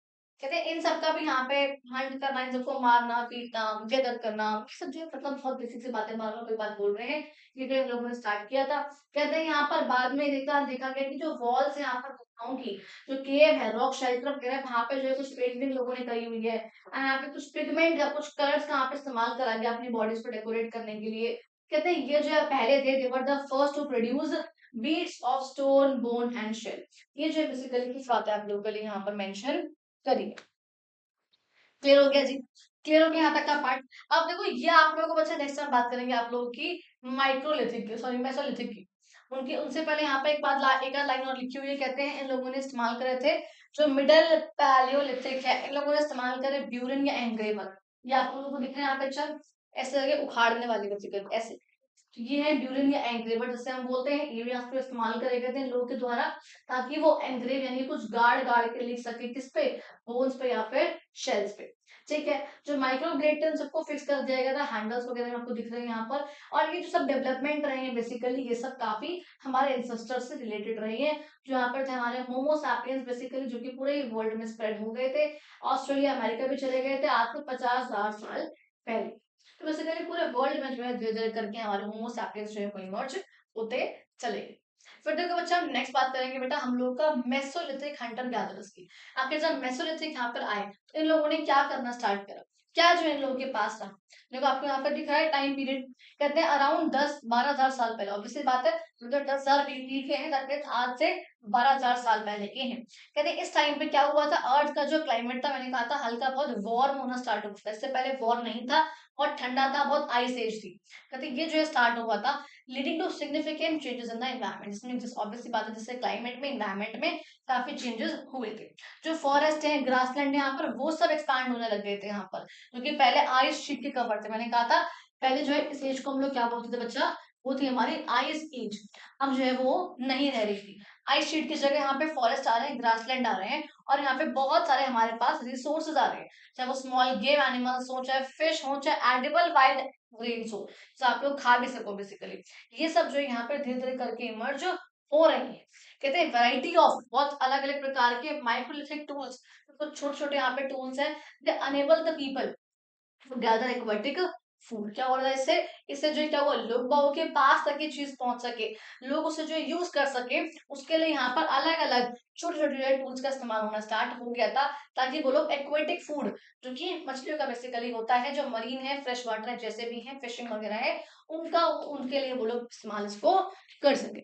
कहते हैं इन सब का भी यहाँ पे हंट करना, इन सबको मारना, पीटना, गैदर करना, ये सब जो है मतलब बहुत बेसिक सी बातें, मारना कोई बात बोल रहे हैं, ये जो इन लोगों ने स्टार्ट किया था। कहते हैं यहाँ पर बाद में देखा गया कि जो वॉल्स है यहाँ पर गुफाओं की, जो केव है, रॉक शेल्टर वगैरह, वहां पे जो है कुछ पेंटिंग लोगों ने करी हुई है, यहाँ पे कुछ पिगमेंट या कुछ कलर्स का यहाँ पे इस्तेमाल करा गया अपनी बॉडीज को डेकोरेट करने के लिए। कहते हैं ये जो है पहले थे, they were the first to produce beads of stone, bone and shell. ये जो है बेसिकली किस बात है आप लोगों के लिए यहाँ पर मेंशन करी है। क्लियर हो गया जी, क्लियर हो गया यहाँ तक का पार्ट। अब देखो ये आप लोगों को बच्चा, नेक्स्ट टाइम बात करेंगे आप लोगों की माइक्रोलिथिक की, सॉरी मेसोलिथिक की। उनकी उनसे पहले यहाँ पे एक आध लाइन और लिखी हुई है। कहते हैं इन लोगों ने इस्तेमाल करे थे, जो मिडल पैलियोलिथिक है, इन लोगों ने इस्तेमाल करे ब्यूरन या एंग्रेवर। ये आप लोगों को दिख रहे हैं यहाँ पे, चल ऐसे करके उखाड़ने वाली बेसिकली ऐसे। तो ये है ड्यूरिंग या एंग्रेवर जिसे हम बोलते हैं, ये भी आपको इस्तेमाल करे गए थे लोगों के द्वारा, ताकि वो एंग्रेव यानी कुछ गाड़ गाड़ के लिख सके, किस पे, बोन्स पे या फिर शेल्स पे। ठीक है, जो माइक्रो ब्लेड थे उन सबको फिक्स कर दिया गया था, हैंडल्स वगैरह आपको दिख रहे हैं यहाँ पर। और ये जो सब डेवलपमेंट रहे हैं बेसिकली, ये सब काफी हमारे एंसेस्टर से रिलेटेड रही है। जो यहाँ पर थे हमारे होमो सैपियंस बेसिकली, जो कि पूरे वर्ल्ड में स्प्रेड हो गए थे, ऑस्ट्रेलिया अमेरिका भी चले गए थे आज से 50,000 साल पहले। तो बेसिकली पूरे वर्ल्ड में जो है धीरे धीरे करके हमारे होमो सैपियंस जो है वो इमर्ज होते चले गए। फिर देखो बच्चा, हम नेक्स्ट बात करेंगे बेटा हम लोग का मेसोलिथिक हंटर गैदरर्स की। आखिर जब मेसोलिथिक यहाँ पर आए तो इन लोगों ने क्या करना स्टार्ट करा, क्या जो इन लोगों के पास रहा। देखो आपको यहाँ पर दिख रहा है टाइम पीरियड, कहते हैं अराउंड 10-12 हजार साल पहले, ऑब्वियसली बात है, मतलब 10,000 बीसी के हैं, दैट मीन्स आज से 12,000 साल पहले के हैं। कहते हैं इस टाइम पे क्या हुआ था, अर्थ का जो क्लाइमेट था, मैंने कहा था हल्का बहुत वार्म होना स्टार्ट हुआ था, इससे पहले वार्म नहीं था, बहुत ठंडा था, बहुत आइस एज थी। कहते ये जो है स्टार्ट हुआ था, leading to significant changes in the environment, जिसमें जिस ऑब्वियसली बात है जिससे क्लाइमेट में, एनवायरनमेंट में काफी चेंजेस हुए थे। जो फॉरेस्ट है, ग्रासलैंड है यहाँ पर, वो सब एक्सपैंड होने लग गए थे यहाँ पर, क्योंकि पहले आइस शीट के कवर थे। मैंने कहा था पहले जो है इस एज को हम लोग क्या बोलते थे बच्चा, वो थी हमारी आइस एज। अब जो है वो नहीं रह रही थी, आइस शीट की जगह यहाँ पे फॉरेस्ट आ रहे हैं, ग्रासलैंड आ रहे हैं, और यहाँ पे बहुत सारे हमारे पास रिसोर्सेज आ रहे हैं, चाहे वो स्मॉल गेम एनिमल्स हो, चाहे फिश हो, चाहे एडिबल वाइल्ड ग्रेन्स हो, जो आप लोग खा भी सको बेसिकली। ये सब जो है यहाँ पे धीरे धीरे करके इमर्ज हो रही है। कहते हैं वैरायटी ऑफ बहुत अलग अलग प्रकार के माइक्रोलिथिक टूल्स, तो छोटे छोटे यहाँ पे टूल्स हैं, they enable the people to gather aquatic food. क्या हो रहा है इससे, इससे जो क्या हुआ, लोग बागों के पास तक ये चीज पहुंच सके, लोग उसे जो यूज कर सके, उसके लिए यहाँ पर अलग अलग छोटे छोटे टूल्स का इस्तेमाल होना स्टार्ट हो गया था, ताकि वो लोग एक्वेटिक फूड, जो कि मछलियों का बेसिकली होता है, जो मरीन है, फ्रेश वाटर है, जैसे भी है, फिशिंग वगैरह है, उनका उनके लिए वो लोग इस्तेमाल इसको कर सके।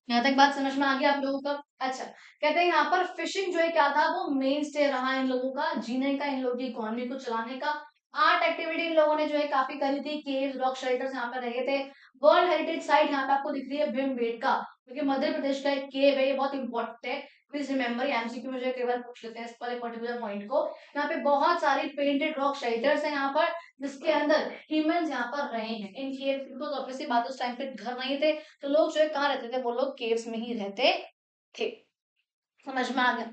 यहाँ तक बात समझ में आ गया आप लोगों का। अच्छा, कहते हैं यहाँ पर फिशिंग जो है क्या था, वो मेन स्टे रहा इन लोगों का जीने का, इन लोगों की इकोनॉमी को चलाने का। आर्ट एक्टिविटी इन लोगों ने जो है काफी करी थी, केव्स, रॉक शेल्टर्स यहाँ पर रहे थे। वर्ल्ड हेरिटेज साइट यहाँ पे आपको दिख रही है भीमबेटका, क्योंकि मध्य प्रदेश का एक केव है, ये बहुत इंपॉर्टेंट है, प्लीज रिमेंबर, एमसीक्यू में जो है कई बार पूछ लेते हैं इस वाले पर्टिकुलर पॉइंट को। यहाँ पे बहुत सारी पेंटेड रॉक शेल्टर्स है यहाँ पर, जिसके अंदर ह्यूमंस यहाँ पर रहे हैं इन केव, बिकॉज ऑब्वियसली बात, उस टाइम पे घर नहीं थे, तो लोग जो है कहाँ रहते थे, वो लोग केव्स में ही रहते थे। समझ में आ गया।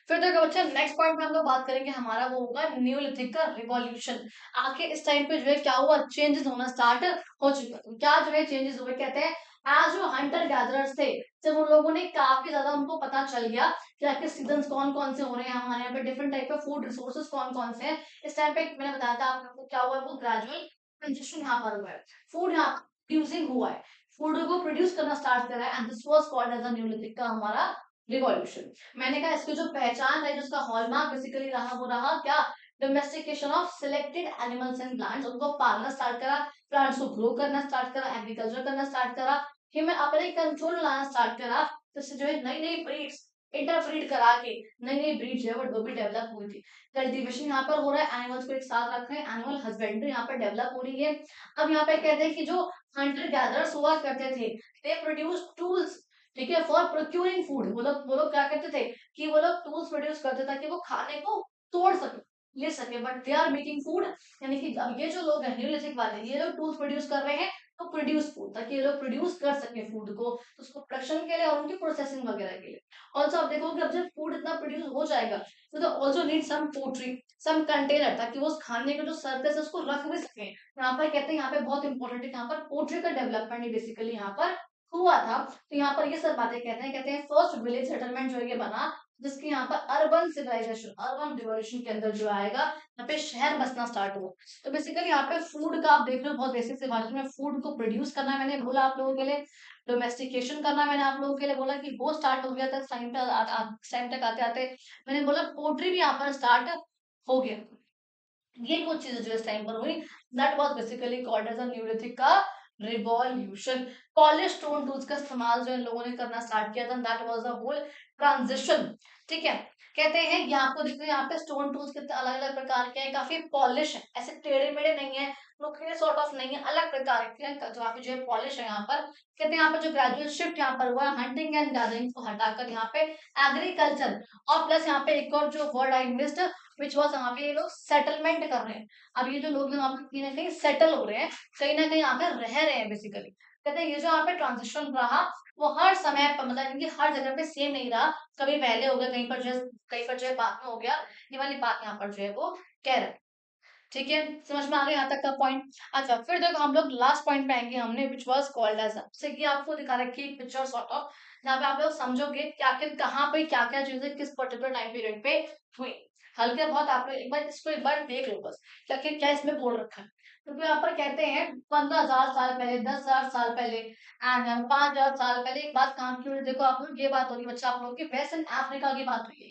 फिर देखो बच्चा, नेक्स्ट पॉइंट में हम लोग बात करेंगे, हमारा वो होगा न्यूलिथिक का रिवॉल्यूशन। आखिर इस टाइम पे जो है क्या हुआ, चेंजेस होना स्टार्ट हो चुका। क्या जो है चेंजेस हुए, कहते हैं आज जो हंटर गैदरर्स थे, जब उन लोगों ने काफी ज्यादा उनको पता चल गया कि आखिर सीजन कौन कौन से हो रहे हैं, हमारे यहाँ पे डिफरेंट टाइप के फूड रिसोर्सेज कौन कौन से हैं, इस टाइम पे मैंने बताया था आप लोगों को, क्या हुआ है, वो ग्रेजुअल ट्रांजिशन यहाँ पर हुआ है, फूड यहाँ प्रोड्यूसिंग हुआ है, फूड को प्रोड्यूस करना स्टार्ट करा है, and this was called as a neolithic का हमारा रिवॉल्यूशन। मैंने कहा इसकी जो पहचान है, जिसका हॉलमार्क बेसिकली रहा, वो रहा क्या, domestication of selected animals and plants, उनको पालना स्टार्ट करा, प्लांट्स को ग्रो करना स्टार्ट करा, एग्रीकल्चर करना स्टार्ट करा, ह्यूमन अपने कंट्रोल लाना स्टार्ट करा, जिससे जो है नई नई ब्रीड्स इंटरब्रीड करा के नई नई ब्रीड जो है वो भी डेवलप हुई थी। कल्टीवेशन यहाँ पर हो रहा है, एनिमल्स को एक साथ रख रहे हैं, एनिमल हस्बेंड्री यहाँ पर डेवलप हो रही है। अब यहाँ पे कहते हैं कि जो हंटर गैदरर्स हुआ करते थे, दे प्रोड्यूस टूल्स, ठीक है, फॉर प्रोक्यूरिंग फूड। वो लोग क्या करते थे कि वो लोग टूल्स प्रोड्यूस करते थे, ताकि वो खाने को तोड़ सके, ले सके, but they are making food. यानी कि अब ये जो लोग हैं न्यूलिथिक वाले, ये लोग टूल्स प्रोड्यूस कर रहे हैं तो प्रोड्यूस फूड, ताकि ये लोग प्रोड्यूस कर सके फूड को, तो उसको प्रोडक्शन के लिए और उनकी प्रोसेसिंग वगैरह के लिए। ऑल्सो आप देखोगे, अब जब फूड इतना प्रोड्यूस हो जाएगा, तो ऑल्सो नीड सम पोट्री, सम कंटेनर, ताकि वो उस खाने के जो सरफेस है उसको रख भी सके। यहाँ पर कहते हैं, यहाँ पे बहुत इंपॉर्टेंट है, यहाँ पर पोट्री का डेवलपमेंट बेसिकली यहाँ पर हुआ था। तो यहाँ पर ये सब बातें कहते हैं फर्स्ट विलेज सेटलमेंट जो है ये बना, जिसके यहाँ पर अर्बन सिविलाइजेशन, अर्बन रिवोल्यूशन के अंदर जो आएगा, यहाँ पे शहर बसना स्टार्ट हुआ। तो बेसिकली यहाँ पे फूड का आप देख रहे हो, बहुत बेसिक से भाषा में फूड को प्रोड्यूस करना मैंने बोला आप लोगों के लिए, डोमेस्टिकेशन करना मैंने आप लोगों के लिए बोला कि वो स्टार्ट हो गया था, टाइम पे टाइम तक आते आते मैंने बोला पोल्ट्री भी यहाँ पर स्टार्ट हो गया। ये कुछ चीजें जो इस टाइम पर हुई, that was basically called as a neolithic का रिवॉल्यूशन। पॉलिश स्टोन टूल्स का इस्तेमाल जो इन लोगों ने करना स्टार्ट किया था, that was the whole transition. ठीक है, कहते हैं यहाँ आपको देखते हैं, यहाँ पे स्टोन टूल्स कितने अलग अलग प्रकार के हैं, काफी पॉलिश है, ऐसे टेढ़े मेढ़े नहीं है, नुकीले सॉर्ट ऑफ नहीं है, अलग प्रकार के हैं, जो आप जो है पॉलिश है यहाँ पर। कहते हैं यहाँ पर जो ग्रेजुअल शिफ्ट यहाँ पर हुआ, हंटिंग एंड गैदरिंग को हटाकर यहाँ पे एग्रीकल्चर, और प्लस यहाँ पे एक और जो word I missed, which was, यहाँ पे ये लोग सेटलमेंट कर रहे हैं। अब ये जो लोग हैं वहां पे कहीं ना कहीं सेटल हो रहे हैं, कहीं ना कहीं यहाँ पे रह रहे हैं बेसिकली। कहते हैं ये जो यहाँ पे ट्रांजिशन रहा, वो हर समय पर, मतलब इनकी हर जगह पे सेम नहीं रहा, कभी पहले हो गया, कहीं पर जो है बाद में हो गया, ये वाली बात यहाँ पर जो है वो कह रहे हैं। ठीक है, समझ में आ गया यहाँ तक का पॉइंट। अच्छा, फिर देखो हम लोग लास्ट पॉइंट पे आएंगे, हमने विच वाज कॉल्ड एज, से कि आपको दिखा रखी है पिक्चर सॉर्ट ऑफ, जहाँ पे आप लोग समझोगे कि आखिर कहाँ पे क्या क्या चीजें किस पर्टिकुलर टाइम पीरियड पे हुई। हल्के बहुत आप लोग एक बार इसको एक बार देख लो बस, क्या क्या क्या इसमें बोल रखा है। क्योंकि यहाँ पर कहते हैं 15,000 साल पहले, 10,000 साल पहले, एंड 5,000 साल पहले, एक बात काम की हुई, देखो आप लोग, ये बात होगी बच्चा आप लोगों की वेस्टर्न अफ्रीका की बात हुई है,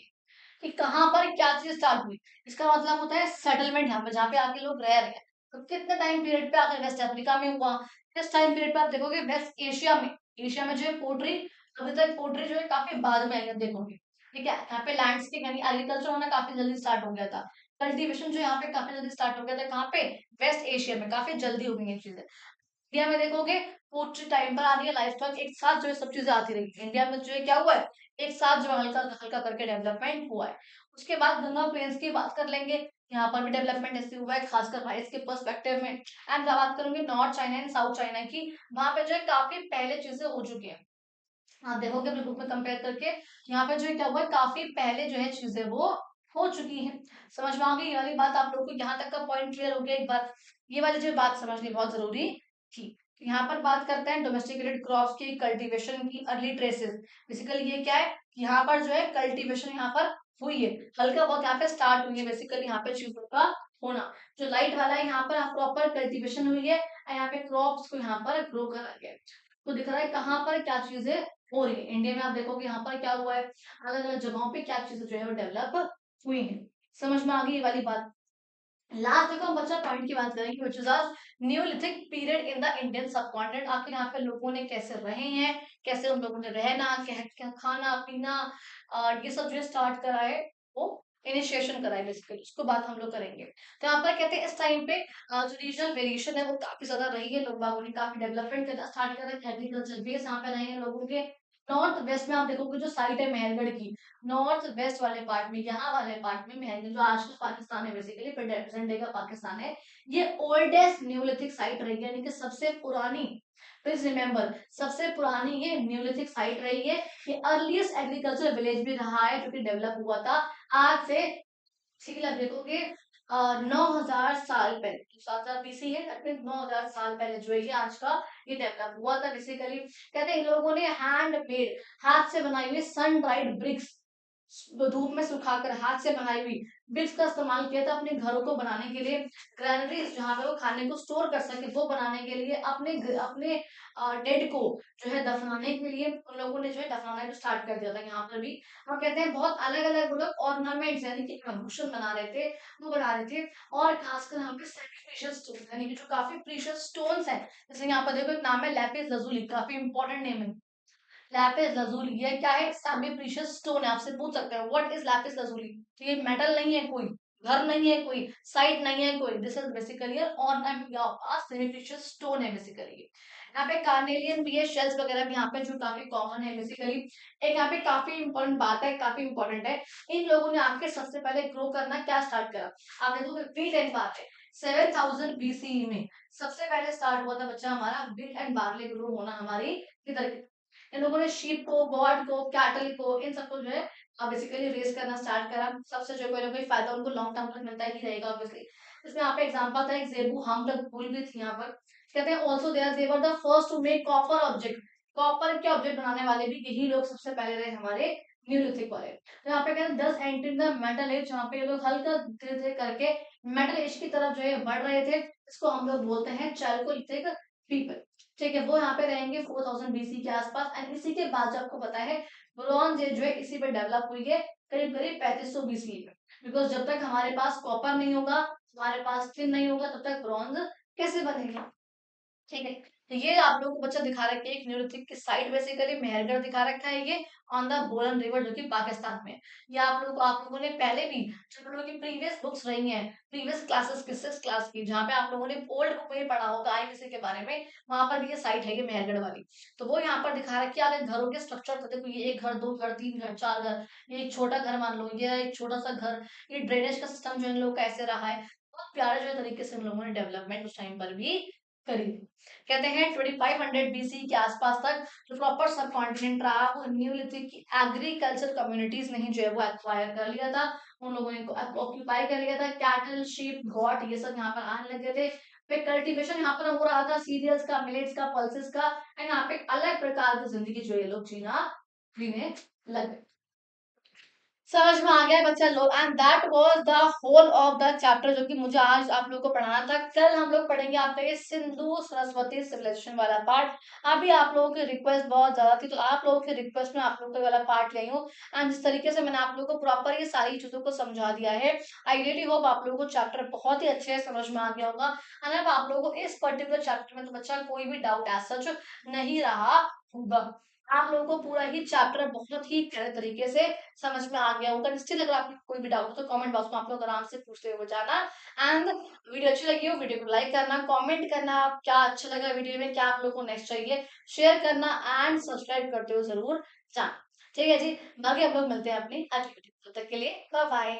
कि कहाँ पर क्या चीज स्टार्ट हुई। इसका मतलब होता है सेटलमेंट, यहाँ पे जहाँ पे आके लोग रह रहे हैं। तो कितने टाइम पीरियड पे आके वेस्ट अफ्रीका में हुआ, किस टाइम पीरियड पे आप देखोगे वेस्ट एशिया में, एशिया में जो है पोट्री, अभी तक पोट्री जो है काफी बाद में आई है, देखोगे। ठीक है, यहाँ पे लैंडस्केप यानी एग्रीकल्चर होना काफी जल्दी स्टार्ट हो गया था, कल्टीवेशन जो यहाँ पे काफी जल्दी स्टार्ट हो गया था, कहाँ पे, वेस्ट एशिया में काफी जल्दी हो गई ये चीजें। इंडिया में देखोगे पोट्री टाइम पर आ रही है, लाइफ स्टॉक एक साथ जो है सब चीजें आती रही, इंडिया में जो है क्या हुआ है, एक साथ जो हल्का हल्का करके डेवलपमेंट हुआ है। उसके बाद गंगा प्लेन्स की बात कर लेंगे, यहाँ पर भी डेवलपमेंट ऐसे हुआ है, खासकर राइस के पर्सपेक्टिव में। एंड बात करूंगी north China and south China की, वहां पे जो है काफी पहले चीजें हो चुकी है। हाँ देखोगे अपने बुक में कंपेयर करके, यहाँ पे जो है क्या हुआ है, काफी पहले जो है चीजें वो हो चुकी है। समझ में आ गई ये वाली बात आप लोग को, यहाँ तक का पॉइंट क्लियर हो गया एक बार, ये वाली जो बात समझनी बहुत जरूरी थी। यहाँ पर बात करते हैं डोमेस्टिकेटेड क्रॉप्स की कल्टीवेशन की अर्ली ट्रेसेस। बेसिकली ये क्या है, यहाँ पर जो है कल्टीवेशन यहाँ पर हुई है, हल्का बहुत यहाँ पे स्टार्ट हुई है बेसिकली यहाँ पे चीजों का होना। जो लाइट वाला है यहाँ पर प्रॉपर कल्टीवेशन हुई है, और यहाँ पे क्रॉप्स को यहाँ पर ग्रो करा गया है। तो दिख रहा है कहाँ पर क्या चीजें हो रही है। इंडिया में आप देखोगे यहाँ पर क्या हुआ है, अलग अलग जगहों पे क्या चीजें जो है वो डेवलप हुई है। समझ में आ गई ये वाली बात। लास्ट देखो हम बच्चा पॉइंट की बात करेंगे, which is the Neolithic period in the Indian subcontinent. आखिर यहाँ पे लोगों ने कैसे रहे हैं, कैसे उन लोगों ने रहना, क्या खाना पीना, ये सब जो स्टार्ट करा है, वो इनिशिएशन करा है बेसिकली, उसको बात हम लोग करेंगे। तो यहाँ पर कहते हैं इस टाइम पे जो रीजनल वेरिएशन है वो काफी ज्यादा रही है, लोग बागों ने काफी डेवलपमेंट करना स्टार्ट करा है, एग्रीकल्चर बेस यहाँ पे रहे हैं लोगों के। नॉर्थ वेस्ट में आप देखोगे जो साइट है मेहरगढ़ की, नॉर्थ वेस्ट वाले पार्ट में, यहाँ वाले पार्ट में मेहरगढ़ जो आज का पाकिस्तान है, बेसिकली प्रेजेंट डे का पाकिस्तान है, ये ओल्डेस्ट न्यूलिथिक साइट रही है, यानी कि सबसे पुरानी। प्लीज रिमेम्बर, सबसे पुरानी ये न्यूलिथिक साइट रही है। ये अर्लीस्ट एग्रीकल्चर विलेज भी रहा है जो कि डेवलप हुआ था आज से, ठीक है देखोगे 9,000 साल पहले, 7,000 BC है, दैट मींस 9,000 साल पहले जो है ये आज का ये डेवलप हुआ था बेसिकली। कहते हैं इन लोगों ने हैंड मेड, हाथ से बनाई हुई सन ड्राइड ब्रिक्स, धूप में सुखाकर हाथ से बनाई हुई ब्रिक्स का इस्तेमाल किया था अपने घरों को बनाने के लिए। ग्रैनरीज जहाँ पे वो खाने को स्टोर कर सके वो बनाने के लिए, अपने डेड को जो है दफनाने के लिए उन लोगों ने जो है दफनाना स्टार्ट कर दिया था यहाँ पर भी। और कहते हैं बहुत अलग अलग वो लोग ऑर्नामेंट्स यानी कि आभूषण बना रहे थे, वो बना रहे थे। और खासकर यहाँ पे सेमी प्रीशियस स्टोन यानी कि जो काफी प्रीशियस स्टोन्स हैं, जैसे यहाँ पर देखो एक नाम है लैपिस lazuli, काफी इंपॉर्टेंट नेम है लैपिस lazuli। ये क्या है, सेमी प्रीशियस स्टोन है। आपसे पूछ सकते हैं व्हाट इज लैपिस lazuli, तो ये मेटल नहीं है कोई, घर नहीं है कोई, साइट नहीं है कोई, this is basically ornament of semi precious stone है बेसिकली। यहाँ पे कार्नेलियन भी है, शेल्स वगैरह भी यहाँ पे जो काफी कॉमन है बेसिकली। एक यहाँ पे काफी इंपॉर्टेंट बात है, काफी इंपॉर्टेंट है, इन लोगों ने आपके सबसे पहले ग्रो करना क्या स्टार्ट करा, आप देखोगे व्हीट एंड बार्ले 7000 BCE में सबसे पहले स्टार्ट हुआ था बच्चा हमारा व्हीट एंड बार्ले ग्रो होना हमारी इधर की। इन लोगों ने शीप को, गॉड को, कैटल को, इन सबको जो है बेसिकली रेस करना स्टार्ट करा। सबसे जो कोई ना कोई फायदा उनको लॉन्ग टर्म तक मिलता ही रहेगा ऑब्वियसली। इसमें यहाँ पे एग्जांपल था एक जेबू हम तक भूल भी थी यहाँ पर। कहते हैं also they were the first to make copper object, copper के ऑब्जेक्ट बनाने वाले भी यही लोग सबसे पहले रहे हमारे न्यूलिथिक वाले। तो यहाँ पे कहते हैं 10 एंटर द मेटल एज, जहाँ पे ये लोग हल्का धीरे धीरे करके मेटल एज की तरफ जो है बढ़ रहे थे। इसको हम लोग बोलते हैं चैल्कोलिथिक पीपल। ठीक है, वो यहाँ पे रहेंगे 4000 BC के आसपास। एंड इसी के बाद जो आपको पता है ब्रॉन्ज एज जो है इसी पे डेवलप हुई है करीब करीब 3500 BC में। बिकॉज जब तक हमारे पास कॉपर नहीं होगा, हमारे पास टिन नहीं होगा, तब तक ब्रॉन्ज कैसे बनेगा। ठीक है, तो ये आप लोगों को बच्चा दिखा रखा है एक न्यूलिथिक की साइट बेसिकली मेहरगढ़ दिखा रखा है ये ऑन द बोलन रिवर जो कि पाकिस्तान में। ये आप लोगों ने पहले भी जो लोगों की प्रीवियस बुक्स रही हैं, प्रीवियस क्लासेस की 6th क्लास की, जहाँ पे आप लोगों ने ओल्ड बुक में पढ़ा होगा आईबीसी के बारे में, वहां पर भी ये साइट है ये मेहरगढ़ वाली। तो वो यहाँ पर दिखा रखी है। अगर घरों के स्ट्रक्चर तो देखो, ये एक घर, दो घर, तीन घर, चार घर, ये एक छोटा घर मान लो, ये एक छोटा सा घर, ये ड्रेनेज का सिस्टम जो इन लोगों का ऐसे रहा है, बहुत प्यारे जो तरीके से इन लोगों ने डेवलपमेंट उस टाइम पर भी करी। कहते हैं 2500 BC के आसपास तक जो प्रॉपर सब कॉन्टिनेंट रहा वो न्यूलिथिक की एग्रीकल्चर कम्युनिटीज ने ही जो है वो एक्वायर कर लिया था, उन लोगों ने ऑक्यूपाई कर लिया था। कैटल, शीप, गॉट ये सब यहाँ पर आने लगे थे। फिर कल्टीवेशन यहाँ पर हो रहा था सीरियल्स का, मिलेट्स का, पल्सेस का, एंड यहाँ पे अलग प्रकार की जिंदगी जो ये लोग जीने लगे। समझ में आ गया है बच्चा लोग। And that was the whole of the chapter जो कि मुझे आज आप लोगों को पढ़ाना था। कल हम लोग पढ़ेंगे आपका ये सिंधु सरस्वती सिविलाइजेशन वाला पार्ट। अभी आप लोगों की रिक्वेस्ट बहुत ज्यादा थी, तो आप लोगों की रिक्वेस्ट में आप लोगों को वाला पार्ट लाई हूँ। एंड जिस तरीके से मैंने आप लोगों को प्रॉपर ये सारी चीजों को समझा दिया है, आई रियली होप आप लोगों को चैप्टर बहुत ही अच्छे से समझ में आ गया होगा। एंड अब आप लोगों को इस पर्टिकुलर चैप्टर में तो बच्चा कोई भी डाउट एज सच नहीं रहा होगा। आप लोगों को पूरा ही चैप्टर बहुत ही प्यारे तरीके से समझ में आ गया होगा। स्टिल अगर आपको कोई भी डाउट हो तो कमेंट बॉक्स में आप लोग आराम से पूछते हुए जाना। एंड वीडियो अच्छी लगी हो वीडियो को लाइक करना, कमेंट करना आप क्या अच्छा लगा वीडियो में, क्या आप लोग को नेक्स्ट चाहिए, शेयर करना एंड सब्सक्राइब करते हुए जरूर जाना। ठीक है जी, बाकी आप लोग मिलते हैं अपनी अगली वीडियो, तब तक के लिए बाय बाय।